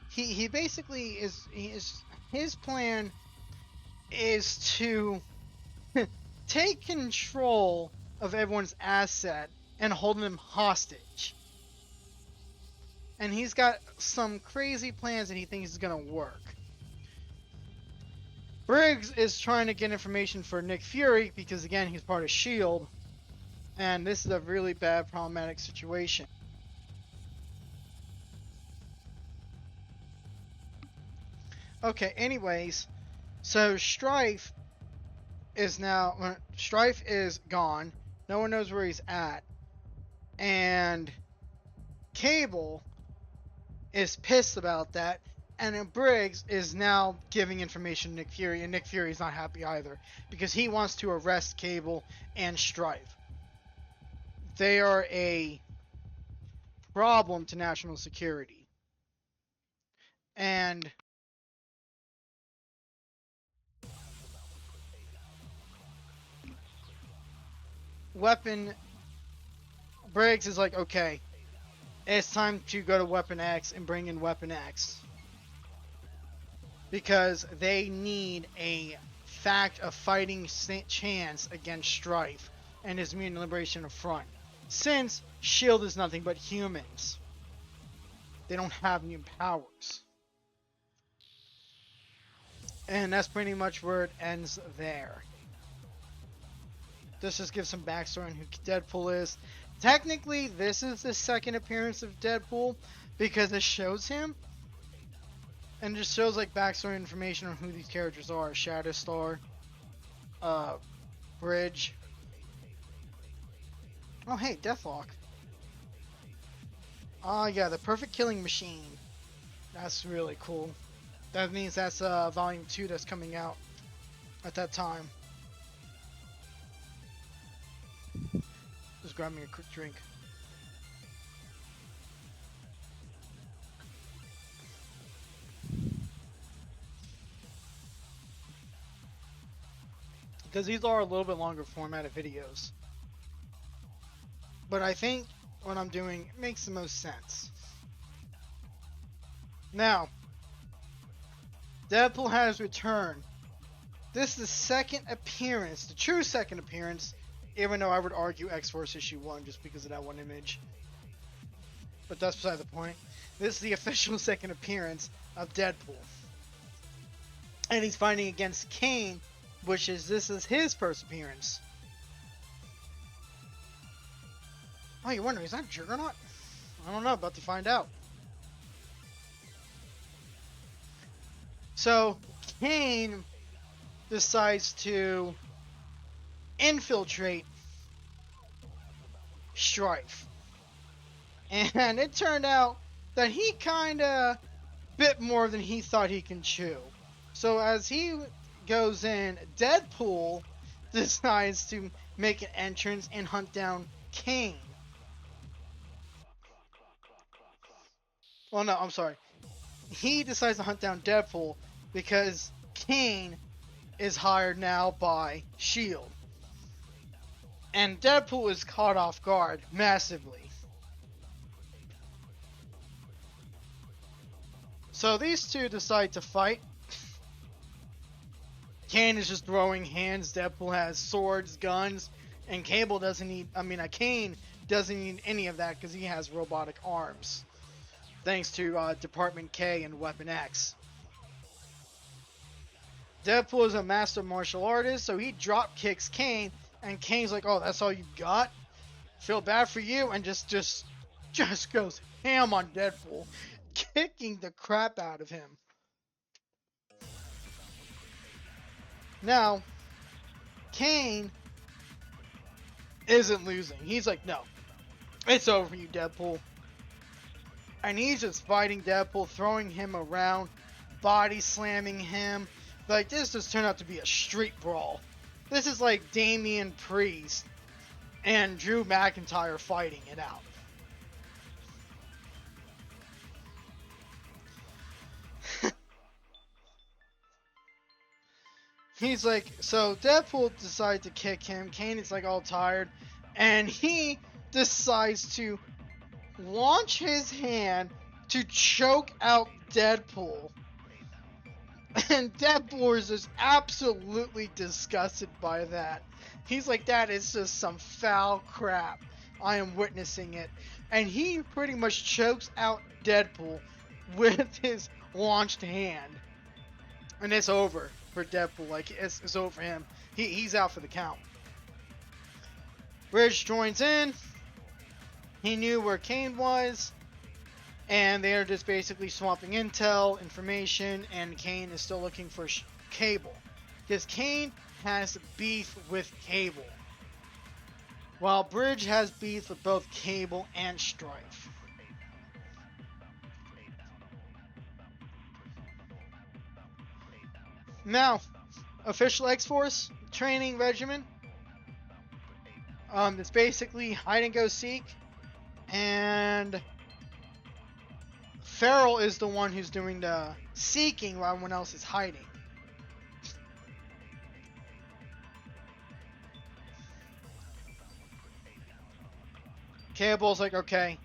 he basically his plan is to take control of everyone's asset and hold them hostage. And he's got some crazy plans and he thinks it's gonna work. Briggs is trying to get information for Nick Fury because, again, he's part of S.H.I.E.L.D. And this is a really bad, problematic situation. Okay, anyways, so Strife is gone. No one knows where he's at. And Cable is pissed about that. And then Briggs is now giving information to Nick Fury, and Nick Fury is not happy either because he wants to arrest Cable and Strife. They are a problem to national security. And Briggs is like, okay, it's time to go to Weapon X and bring in Weapon X. Because they need a fact of fighting chance against Strife and his Mutant Liberation Front. Since S.H.I.E.L.D. is nothing but humans. They don't have mutant powers. And that's pretty much where it ends there. This just gives some backstory on who Deadpool is. Technically, this is the second appearance of Deadpool because it shows him. And just shows like backstory information on who these characters are. Shatterstar, Bridge. Oh hey, Deathlock. Oh yeah, the Perfect Killing Machine. That's really cool. That means that's volume 2 that's coming out at that time. Just grab me a quick drink. because these are a little bit longer formatted videos. But I think what I'm doing makes the most sense. Now, Deadpool has returned. This is the second appearance, the true second appearance, even though I would argue X-Force issue 1 just because of that one image. But that's beside the point. This is the official second appearance of Deadpool. And he's fighting against Kane, this is his first appearance. Oh, you're wondering, is that Juggernaut? I don't know, about to find out. So, Kane decides to infiltrate Strife. And it turned out that he kinda bit more than he thought he can chew. So as he goes in, Deadpool decides to make an entrance and hunt down Kane. Well, no, I'm sorry. He decides to hunt down Deadpool because Kane is hired now by S.H.I.E.L.D. And Deadpool is caught off guard massively. So these two decide to fight. Kane is just throwing hands, Deadpool has swords, guns, and Kane doesn't need any of that because he has robotic arms. Thanks to Department K and Weapon X. Deadpool is a master martial artist, so he drop kicks Kane, and Kane's like, "Oh, that's all you got? Feel bad for you," and just goes ham on Deadpool, kicking the crap out of him. Now, Kane isn't losing. He's like, "No, it's over for you, Deadpool." And he's just fighting Deadpool, throwing him around, body slamming him. Like, this just turned out to be a street brawl. This is like Damian Priest and Drew McIntyre fighting it out. He's like, so Deadpool decides to kick him. Kane is like all tired. And he decides to launch his hand to choke out Deadpool. And Deadpool is just absolutely disgusted by that. He's like, that is just some foul crap. I am witnessing it. And he pretty much chokes out Deadpool with his launched hand. And it's over for Deadpool. Like, it's over for him. He's out for the count. Ridge joins in. He knew where Kane was. And they're just basically swapping intel, information, and Kane is still looking for Cable. Because Kane has beef with Cable. While Bridge has beef with both Cable and Strife. Now, official X-Force training regimen. It's basically hide and go seek. And Feral is the one who's doing the seeking while everyone else is hiding. Cable's like, okay,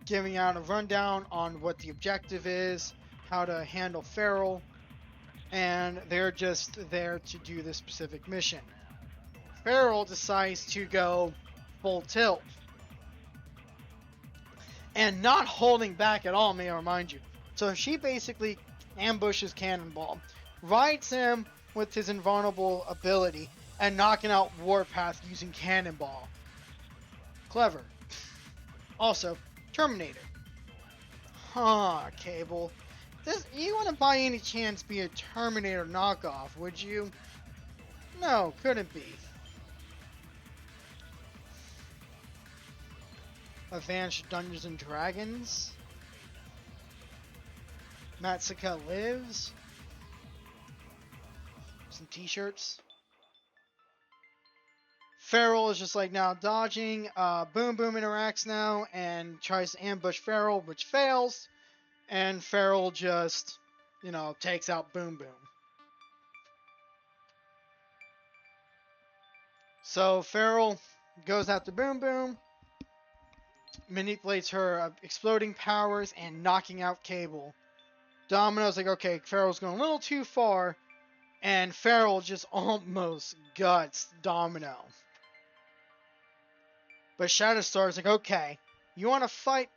giving out a rundown on what the objective is, how to handle Feral, and they're just there to do this specific mission. Feral decides to go full tilt. And not holding back at all, may I remind you. So she basically ambushes Cannonball, rides him with his invulnerable ability, and knocking out Warpath using Cannonball. Clever. Also, Terminator. Huh, Cable. You wouldn't by any chance be a Terminator knockoff, would you? No, couldn't be. Advanced Dungeons and Dragons. Matsuka Lives. Some t-shirts. Feral is just like now dodging. Boom Boom interacts now and tries to ambush Feral, which fails. And Feral just, takes out Boom Boom. So Feral goes after Boom Boom, manipulates her exploding powers and knocking out Cable. Domino's like, okay, Feral's going a little too far, and Feral just almost guts Domino. But Shatterstar's like, okay, you want to fight?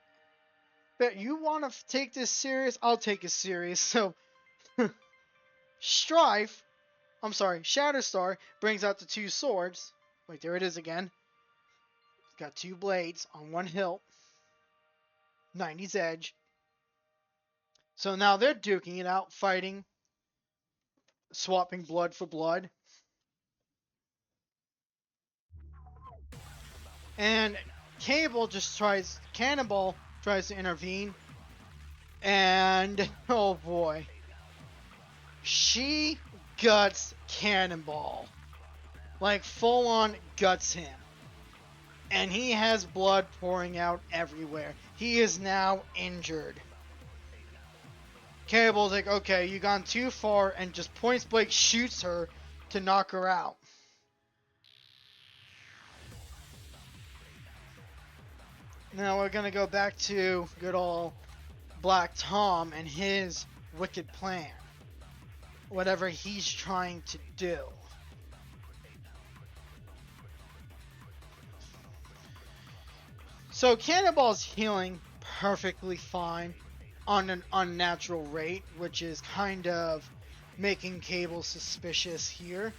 But you want to take this serious? I'll take it serious. So Shatterstar brings out the two swords. Wait, there it is again. It's got two blades on one hilt. 90's edge. So now they're duking it out, fighting, swapping blood for blood. And Cannonball tries to intervene. And, oh boy. She guts Cannonball. Like, full on guts him. And he has blood pouring out everywhere. He is now injured. Cable's like, okay, you gone too far, and just point blank shoots her to knock her out. Now we're gonna go back to good old Black Tom and his wicked plan. Whatever he's trying to do. So Cannonball's healing perfectly fine on an unnatural rate, which is kind of making Cable suspicious here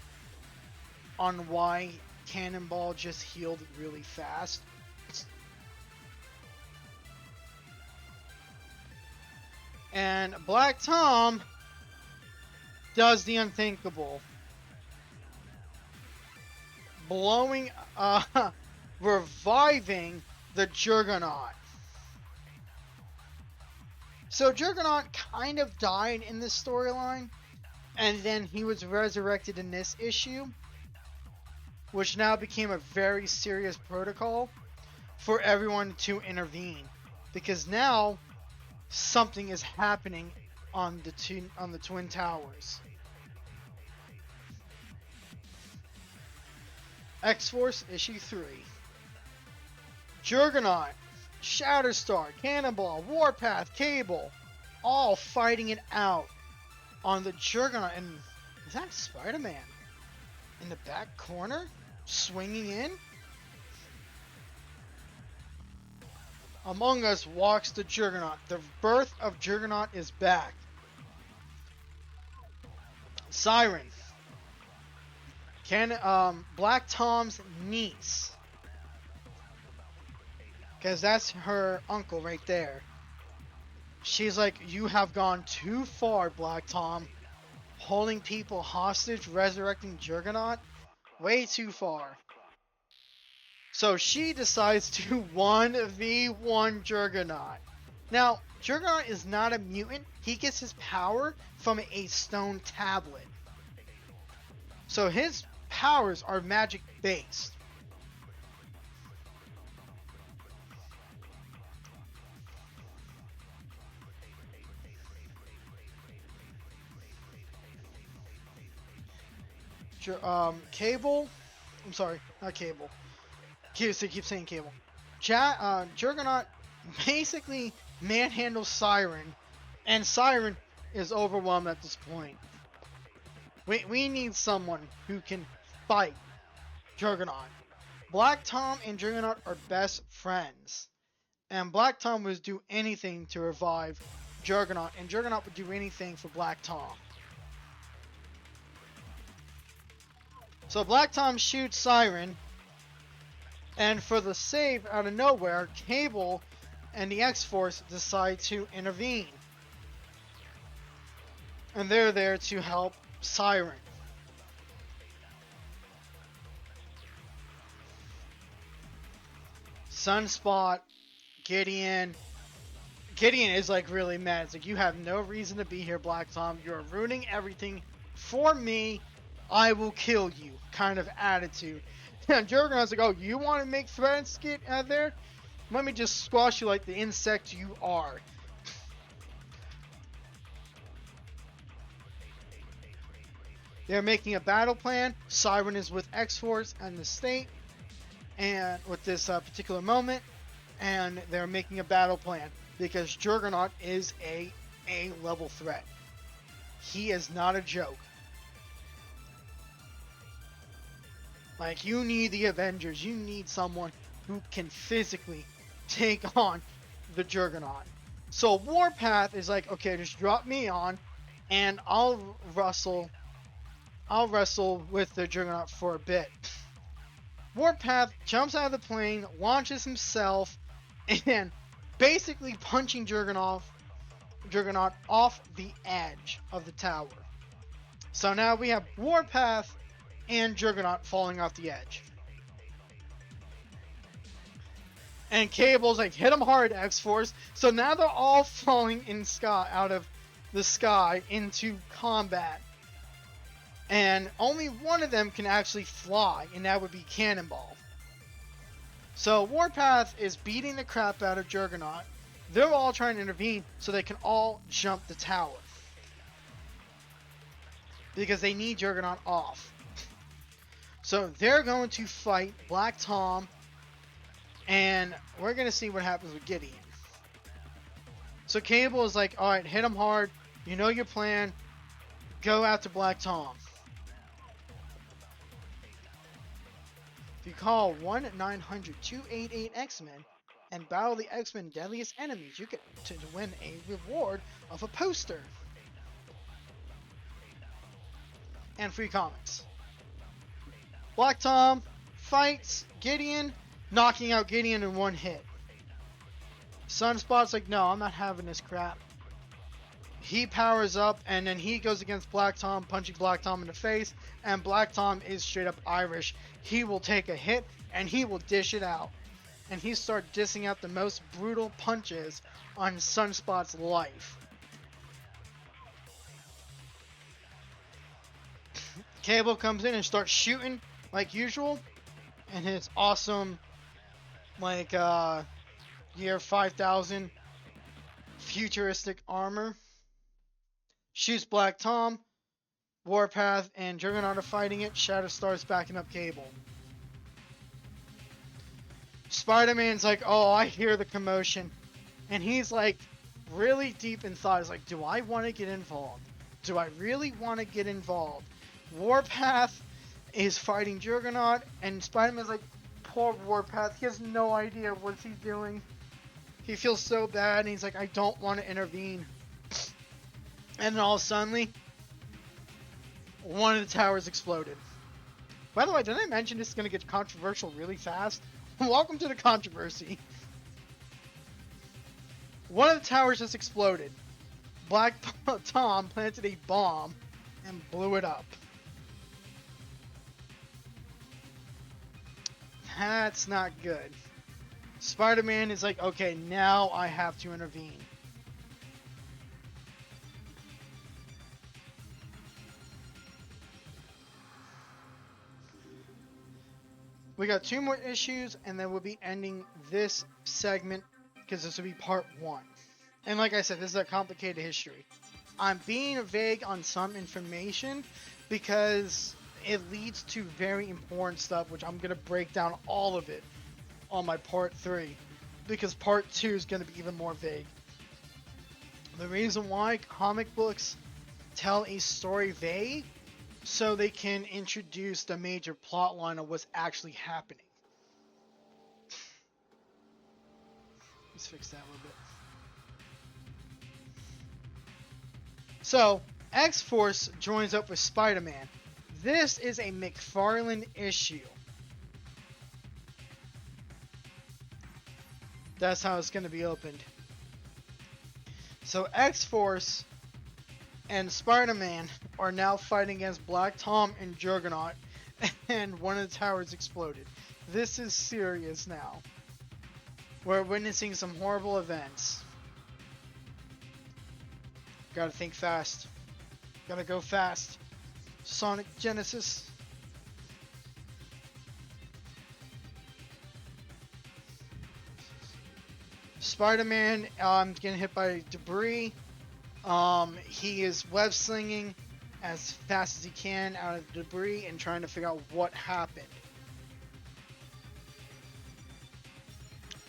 on why Cannonball just healed really fast. And Black Tom does the unthinkable. Reviving the Juggernaut. So Juggernaut kind of died in this storyline, and then he was resurrected in this issue, which now became a very serious protocol for everyone to intervene, because now something is happening on the Twin Towers. X-Force issue 3. Juggernaut, Shatterstar, Cannonball, Warpath, Cable, all fighting it out on the Juggernaut. And is that Spiderman in the back corner, swinging in? Among us walks the Juggernaut. The birth of Juggernaut is back. Siren, Black Tom's niece, because that's her uncle right there. She's like, you have gone too far, Black Tom. Holding people hostage, resurrecting Juggernaut? Way too far. So she decides to 1v1 Juggernaut. Now, Juggernaut is not a mutant. He gets his power from a stone tablet. So his powers are magic based. Cable, I'm sorry, not Cable. Keep saying Cable. Juggernaut basically manhandles Siren, and Siren is overwhelmed at this point. We need someone who can fight Juggernaut. Black Tom and Juggernaut are best friends, and Black Tom would do anything to revive Juggernaut, and Juggernaut would do anything for Black Tom. So Black Tom shoots Siren, and for the save out of nowhere, Cable and the X-Force decide to intervene. And they're there to help Siren. Sunspot, Gideon. Gideon is like really mad. It's like, you have no reason to be here, Black Tom. You're ruining everything for me. I will kill you kind of attitude. And Juggernaut's like, oh, you want to make threats get out there? Let me just squash you like the insect you are. They're making a battle plan. Siren is with X-Force and the State, and with this particular moment, and they're making a battle plan because Juggernaut is a A-level threat. He is not a joke. Like, you need the Avengers. You need someone who can physically take on the Juggernaut. So Warpath is like, okay, just drop me on, and I'll wrestle with the Juggernaut for a bit. Warpath jumps out of the plane, launches himself, and basically punching Juggernaut off the edge of the tower. So now we have Warpath and Juggernaut falling off the edge. And Cable's like, hit him hard, X-Force. So now they're all falling out of the sky into combat. And only one of them can actually fly, and that would be Cannonball. So Warpath is beating the crap out of Juggernaut. They're all trying to intervene so they can all jump the tower. Because they need Juggernaut off. So they're going to fight Black Tom, and we're going to see what happens with Gideon. So Cable is like, alright, hit him hard. You know your plan. Go after Black Tom. If you call 1-900-288-X-Men and battle the X-Men deadliest enemies, you get to win a reward of a poster. And free comics. Black Tom fights Gideon, knocking out Gideon in one hit. Sunspot's like, no, I'm not having this crap. He powers up, and then he goes against Black Tom, punching Black Tom in the face, and Black Tom is straight up Irish. He will take a hit, and he will dish it out. And he starts dishing out the most brutal punches on Sunspot's life. Cable comes in and starts shooting like usual, and his awesome, like, year 5000 futuristic armor. Shoots Black Tom. Warpath and Juggernaut are fighting it. Shatterstar's backing up Cable. Spider-Man's like, oh, I hear the commotion. And he's like, really deep in thought. He's like, do I want to get involved? Do I really want to get involved? Warpath is fighting Juggernaut, and Spider-Man's like, poor Warpath, he has no idea what he's doing. He feels so bad, and he's like, I don't want to intervene. And then all suddenly, one of the towers exploded. By the way, didn't I mention this is going to get controversial really fast? Welcome to the controversy. One of the towers just exploded. Black Tom planted a bomb and blew it up. That's not good. Spider-Man is like, okay, now I have to intervene. We got 2 more issues, and then we'll be ending this segment, because this will be part 1. And like I said, this is a complicated history. I'm being vague on some information, because it leads to very important stuff, which I'm going to break down all of it on my part 3, because part 2 is going to be even more vague. The reason why comic books tell a story vague, so they can introduce the major plot line of what's actually happening. Let's fix that a little bit. So, X-Force joins up with Spider-Man. This is a McFarlane issue. That's how it's going to be opened. So X-Force and Spider-Man are now fighting against Black Tom and Juggernaut, and one of the towers exploded. This is serious now. We're witnessing some horrible events. Gotta think fast. Gotta go fast. Sonic Genesis. Spider-Man getting hit by debris. He is web slinging, as fast as he can out of the debris and trying to figure out what happened.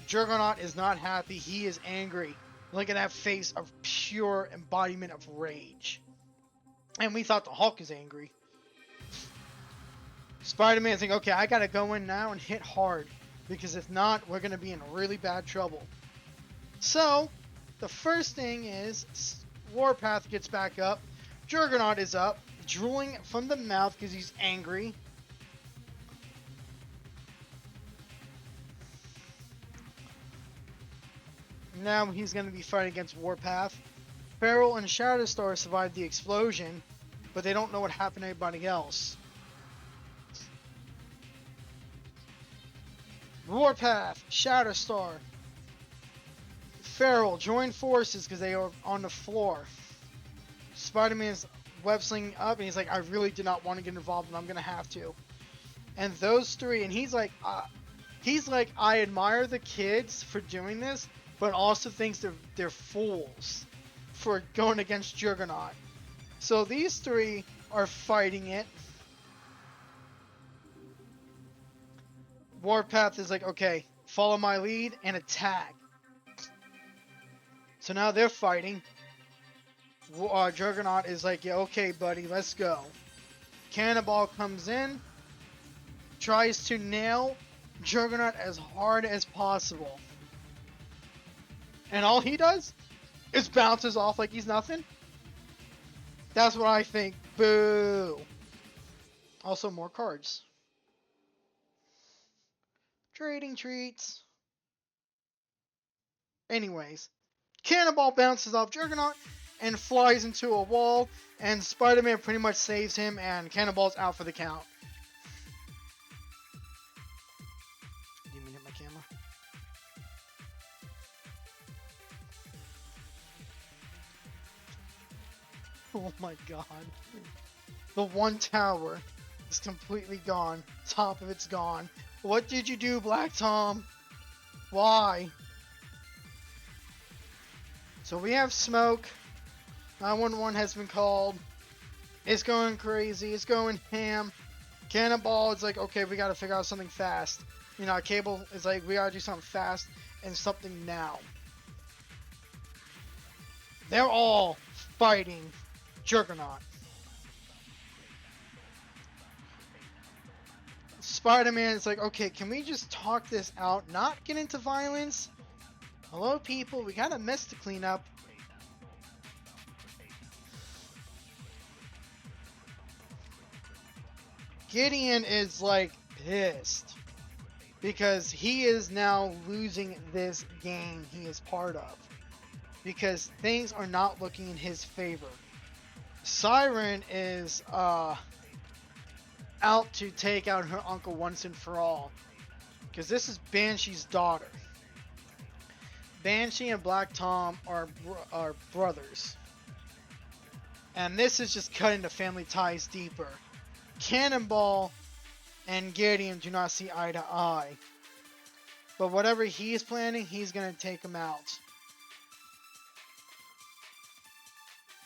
Juggernaut is not happy. He is angry. Look at that face of pure embodiment of rage. And we thought the Hulk is angry. Spider-Man's like, okay, I gotta go in now and hit hard. Because if not, we're gonna be in really bad trouble. So, the first thing is, Warpath gets back up. Juggernaut is up, drooling from the mouth because he's angry. Now he's going to be fighting against Warpath. Feral and Shatterstar survived the explosion, but they don't know what happened to everybody else. Warpath, Shatterstar, Feral join forces because they are on the floor. Spider-Man's web slinging up, and he's like, I really did not want to get involved, but I'm going to have to. And those three, and he's like, I admire the kids for doing this, but also thinks they're fools for going against Juggernaut. So these three are fighting it. Warpath is like, okay, follow my lead and attack. So now they're fighting. Juggernaut is like, yeah, okay, buddy, let's go. Cannonball comes in, tries to nail Juggernaut as hard as possible. And all he does is bounces off like he's nothing. That's what I think. Boo. Also, more cards. Trading treats. Anyways, Cannonball bounces off Juggernaut and flies into a wall, and Spider-Man pretty much saves him, and Cannonball's out for the count. Didn't mean to hit my camera. Oh my god. The one tower is completely gone. Top of it's gone. What did you do, Black Tom? Why? So we have smoke. 911 has been called. It's going crazy. It's going ham. Cannonball is like, okay, we gotta figure out something fast. You know, Cable is like, we gotta do something fast and something now. They're all fighting Juggernaut. Spider-Man is like, okay, can we just talk this out, not get into violence? Hello, people, we got a mess to clean up. Gideon is like pissed because he is now losing this game he is part of because things are not looking in his favor. Siren is out to take out her uncle once and for all because this is Banshee's daughter. Banshee and Black Tom are brothers, and this is just cutting the family ties deeper. Cannonball and Gideon do not see eye to eye, but whatever he is planning, he's gonna take him out.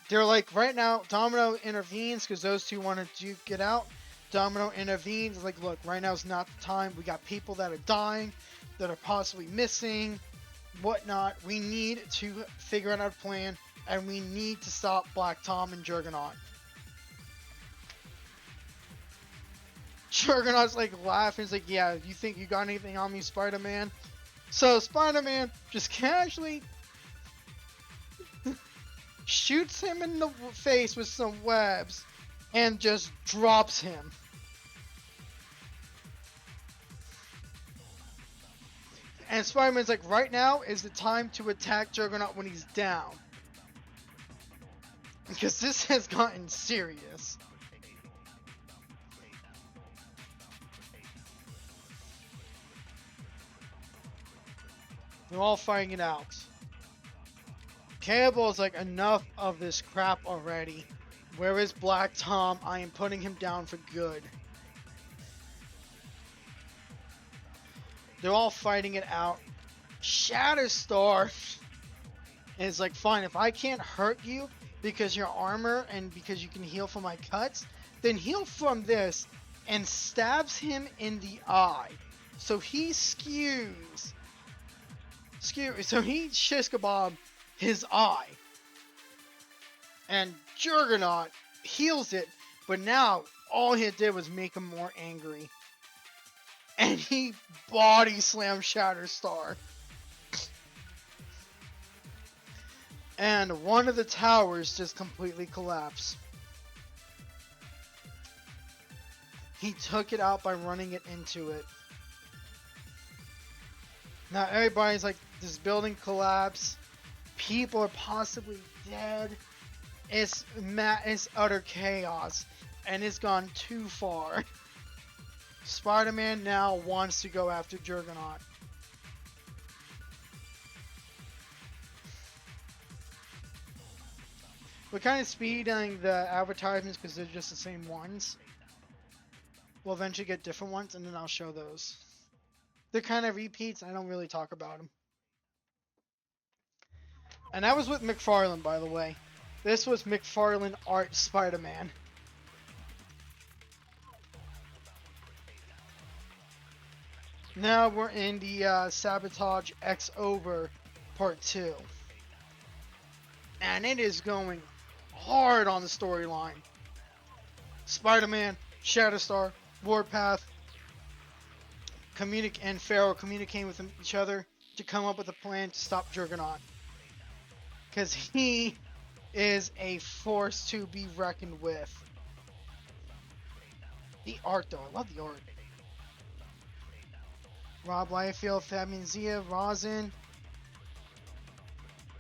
They're like, right now, Domino intervenes because those two wanted to get out. Domino intervenes, like, look, right now is not the time. We got people that are dying, that are possibly missing, whatnot. We need to figure out our plan, and we need to stop Black Tom and Juggernaut. Juggernaut's like laughing. He's like, yeah, you think you got anything on me, Spider-Man? So Spider-Man just casually shoots him in the face with some webs and just drops him. And Spider-Man's like, right now is the time to attack Juggernaut when he's down. Because this has gotten serious. They're all fighting it out. Cable's like, enough of this crap already. Where is Black Tom? I am putting him down for good. They're all fighting it out. Shatterstar is like, fine, if I can't hurt you, because your armor and because you can heal from my cuts, then heal from this and stabs him in the eye. So he skews. So he shish kebab his eye. And Juggernaut heals it, but now all he did was make him more angry. And he body slammed Shatterstar. And one of the towers just completely collapsed. He took it out by running it into it. Now everybody's like, this building collapsed. People are possibly dead. It's utter chaos. And it's gone too far. Spider-Man now wants to go after Juggernaut. We're kind of speeding the advertisements because they're just the same ones. We'll eventually get different ones and then I'll show those. They're kind of repeats. I don't really talk about them. And that was with McFarlane, by the way. This was McFarlane art Spider-Man. Now we're in the Sabotage X Over Part 2. And it is going hard on the storyline. Spider-Man, Shatterstar, Warpath, and Pharaoh communicating with each other to come up with a plan to stop Juggernaut. Because he is a force to be reckoned with. The art, though. I love the art. Rob Liefeld, Fabian Zia, Rosin.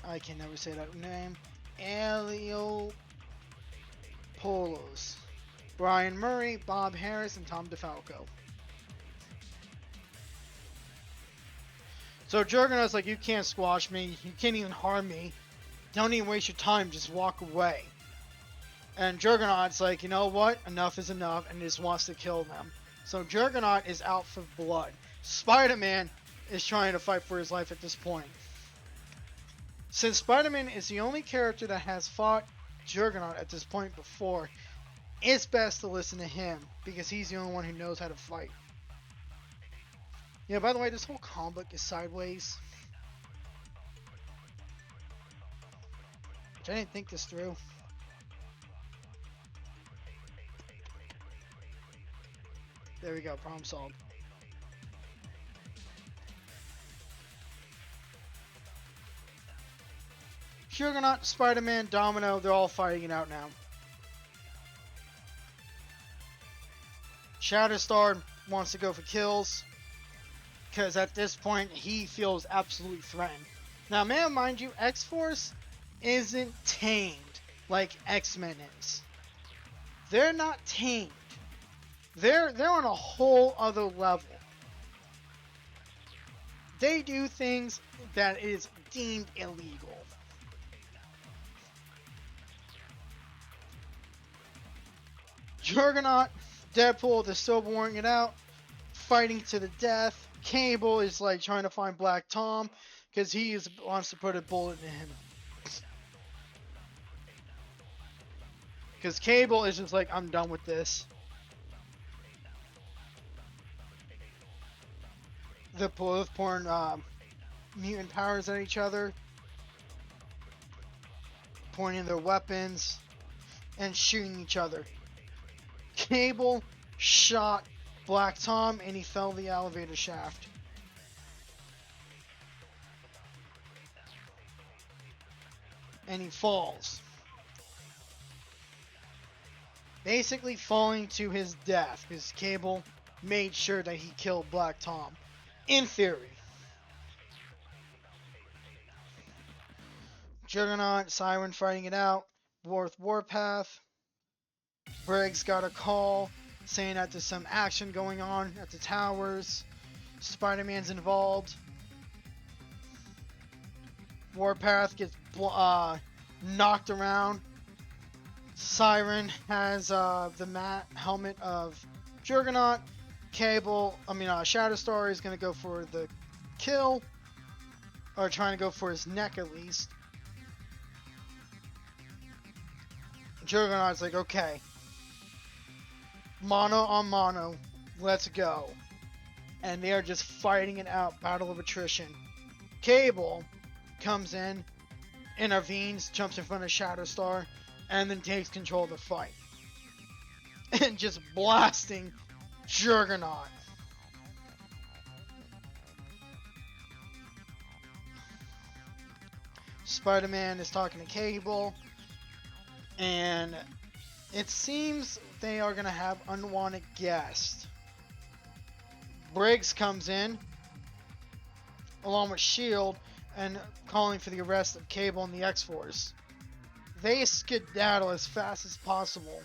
I can never say that name. Elio Polos. Brian Murray, Bob Harris, and Tom DeFalco. So Juggernaut's like, you can't squash me. You can't even harm me. Don't even waste your time. Just walk away. And Juggernaut's like, you know what? Enough is enough, and just wants to kill them. So Juggernaut is out for blood. Spider-Man is trying to fight for his life at this point. Since Spider-Man is the only character that has fought Juggernaut at this point before, it's best to listen to him, because he's the only one who knows how to fight. Yeah, by the way, this whole comic book is sideways. Which I didn't think this through. There we go, problem solved. Juggernaut, Spider-Man, Domino, they're all fighting it out now. Shatterstar wants to go for kills, because at this point he feels absolutely threatened. Now, may I mind you, X-Force isn't tamed like X-Men is. They're not tamed. They're on a whole other level. They do things that is deemed illegal. Juggernaut, Deadpool, they're still warring it out, fighting to the death. Cable is like trying to find Black Tom because wants to put a bullet in him. Because Cable is just like, I'm done with this. They're both pouring mutant powers at each other, pointing their weapons, and shooting each other. Cable shot Black Tom and he fell the elevator shaft. And he falls. Basically falling to his death because Cable made sure that he killed Black Tom. In theory. Juggernaut, Siren fighting it out. Warpath. Briggs got a call saying that there's some action going on at the towers. Spider-Man's involved. Warpath gets knocked around. Siren has the helmet of Juggernaut. Shatterstar is going to go for the kill. Or trying to go for his neck at least. Juggernaut's like, okay, mano on mano, let's go. And they are just fighting it out, battle of attrition. Cable comes in, intervenes, jumps in front of Shatterstar, and then takes control of the fight. And just blasting Juggernaut. Spider-Man is talking to Cable, and it seems they are going to have unwanted guests. Briggs comes in, along with S.H.I.E.L.D., and calling for the arrest of Cable and the X-Force. They skedaddle as fast as possible.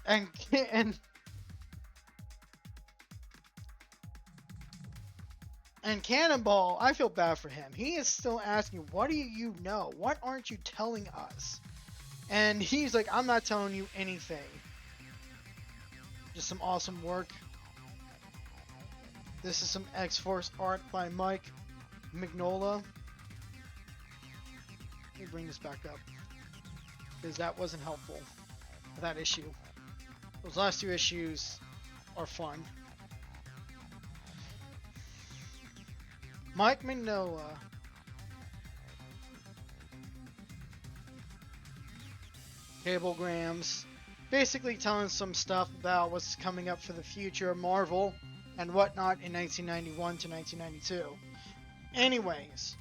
And Cannonball, I feel bad for him. He is still asking, what do you know? What aren't you telling us? And he's like, I'm not telling you anything. Just some awesome work. This is some X-Force art by Mike Mignola. Let me bring this back up, because that wasn't helpful. That issue. Those last two issues are fun. Mike Mignola. Cablegrams. Basically telling some stuff about what's coming up for the future of Marvel and whatnot in 1991 to 1992. Anyways,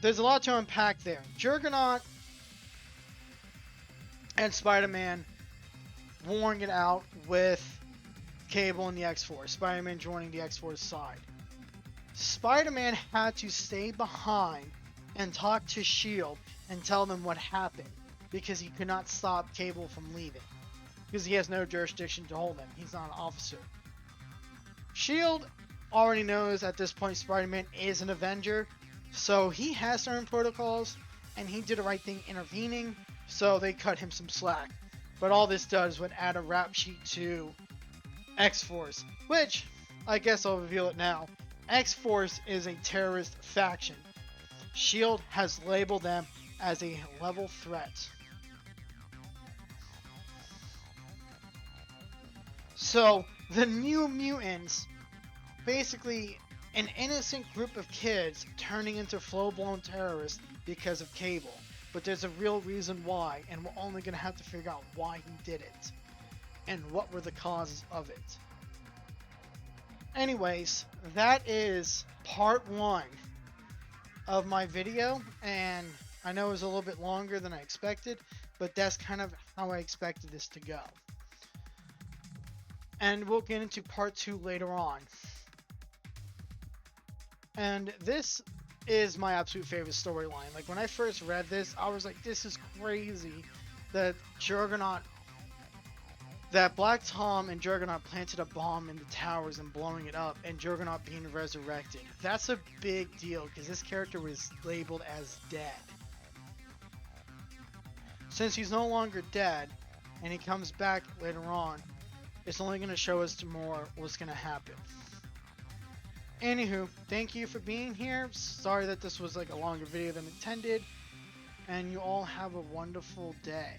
there's a lot to unpack there. Juggernaut and Spider-Man warring it out with Cable and the X-Force. Spider-Man joining the X-Force side. Spider-Man had to stay behind and talk to S.H.I.E.L.D. and tell them what happened, because he could not stop Cable from leaving, because he has no jurisdiction to hold him. He's not an officer. S.H.I.E.L.D. already knows at this point Spider-Man is an Avenger, so he has certain protocols, and he did the right thing intervening, so they cut him some slack. But all this does would add a rap sheet to X-Force, which, I guess I'll reveal it now. X-Force is a terrorist faction. S.H.I.E.L.D. has labeled them as a level threat. So, the New Mutants, basically an innocent group of kids turning into full-blown terrorists because of Cable. But there's a real reason why, and we're only going to have to figure out why he did it, and what were the causes of it. Anyways, that is part 1 of my video, and I know it was a little bit longer than I expected, but that's kind of how I expected this to go. And we'll get into part 2 later on. And this is my absolute favorite storyline. Like, when I first read this, I was like, this is crazy that Juggernaut, that Black Tom and Juggernaut planted a bomb in the towers and blowing it up, and Juggernaut being resurrected. That's a big deal, because this character was labeled as dead. Since he's no longer dead, and he comes back later on, it's only going to show us more what's going to happen. Anywho, thank you for being here. Sorry that this was like a longer video than intended, and you all have a wonderful day.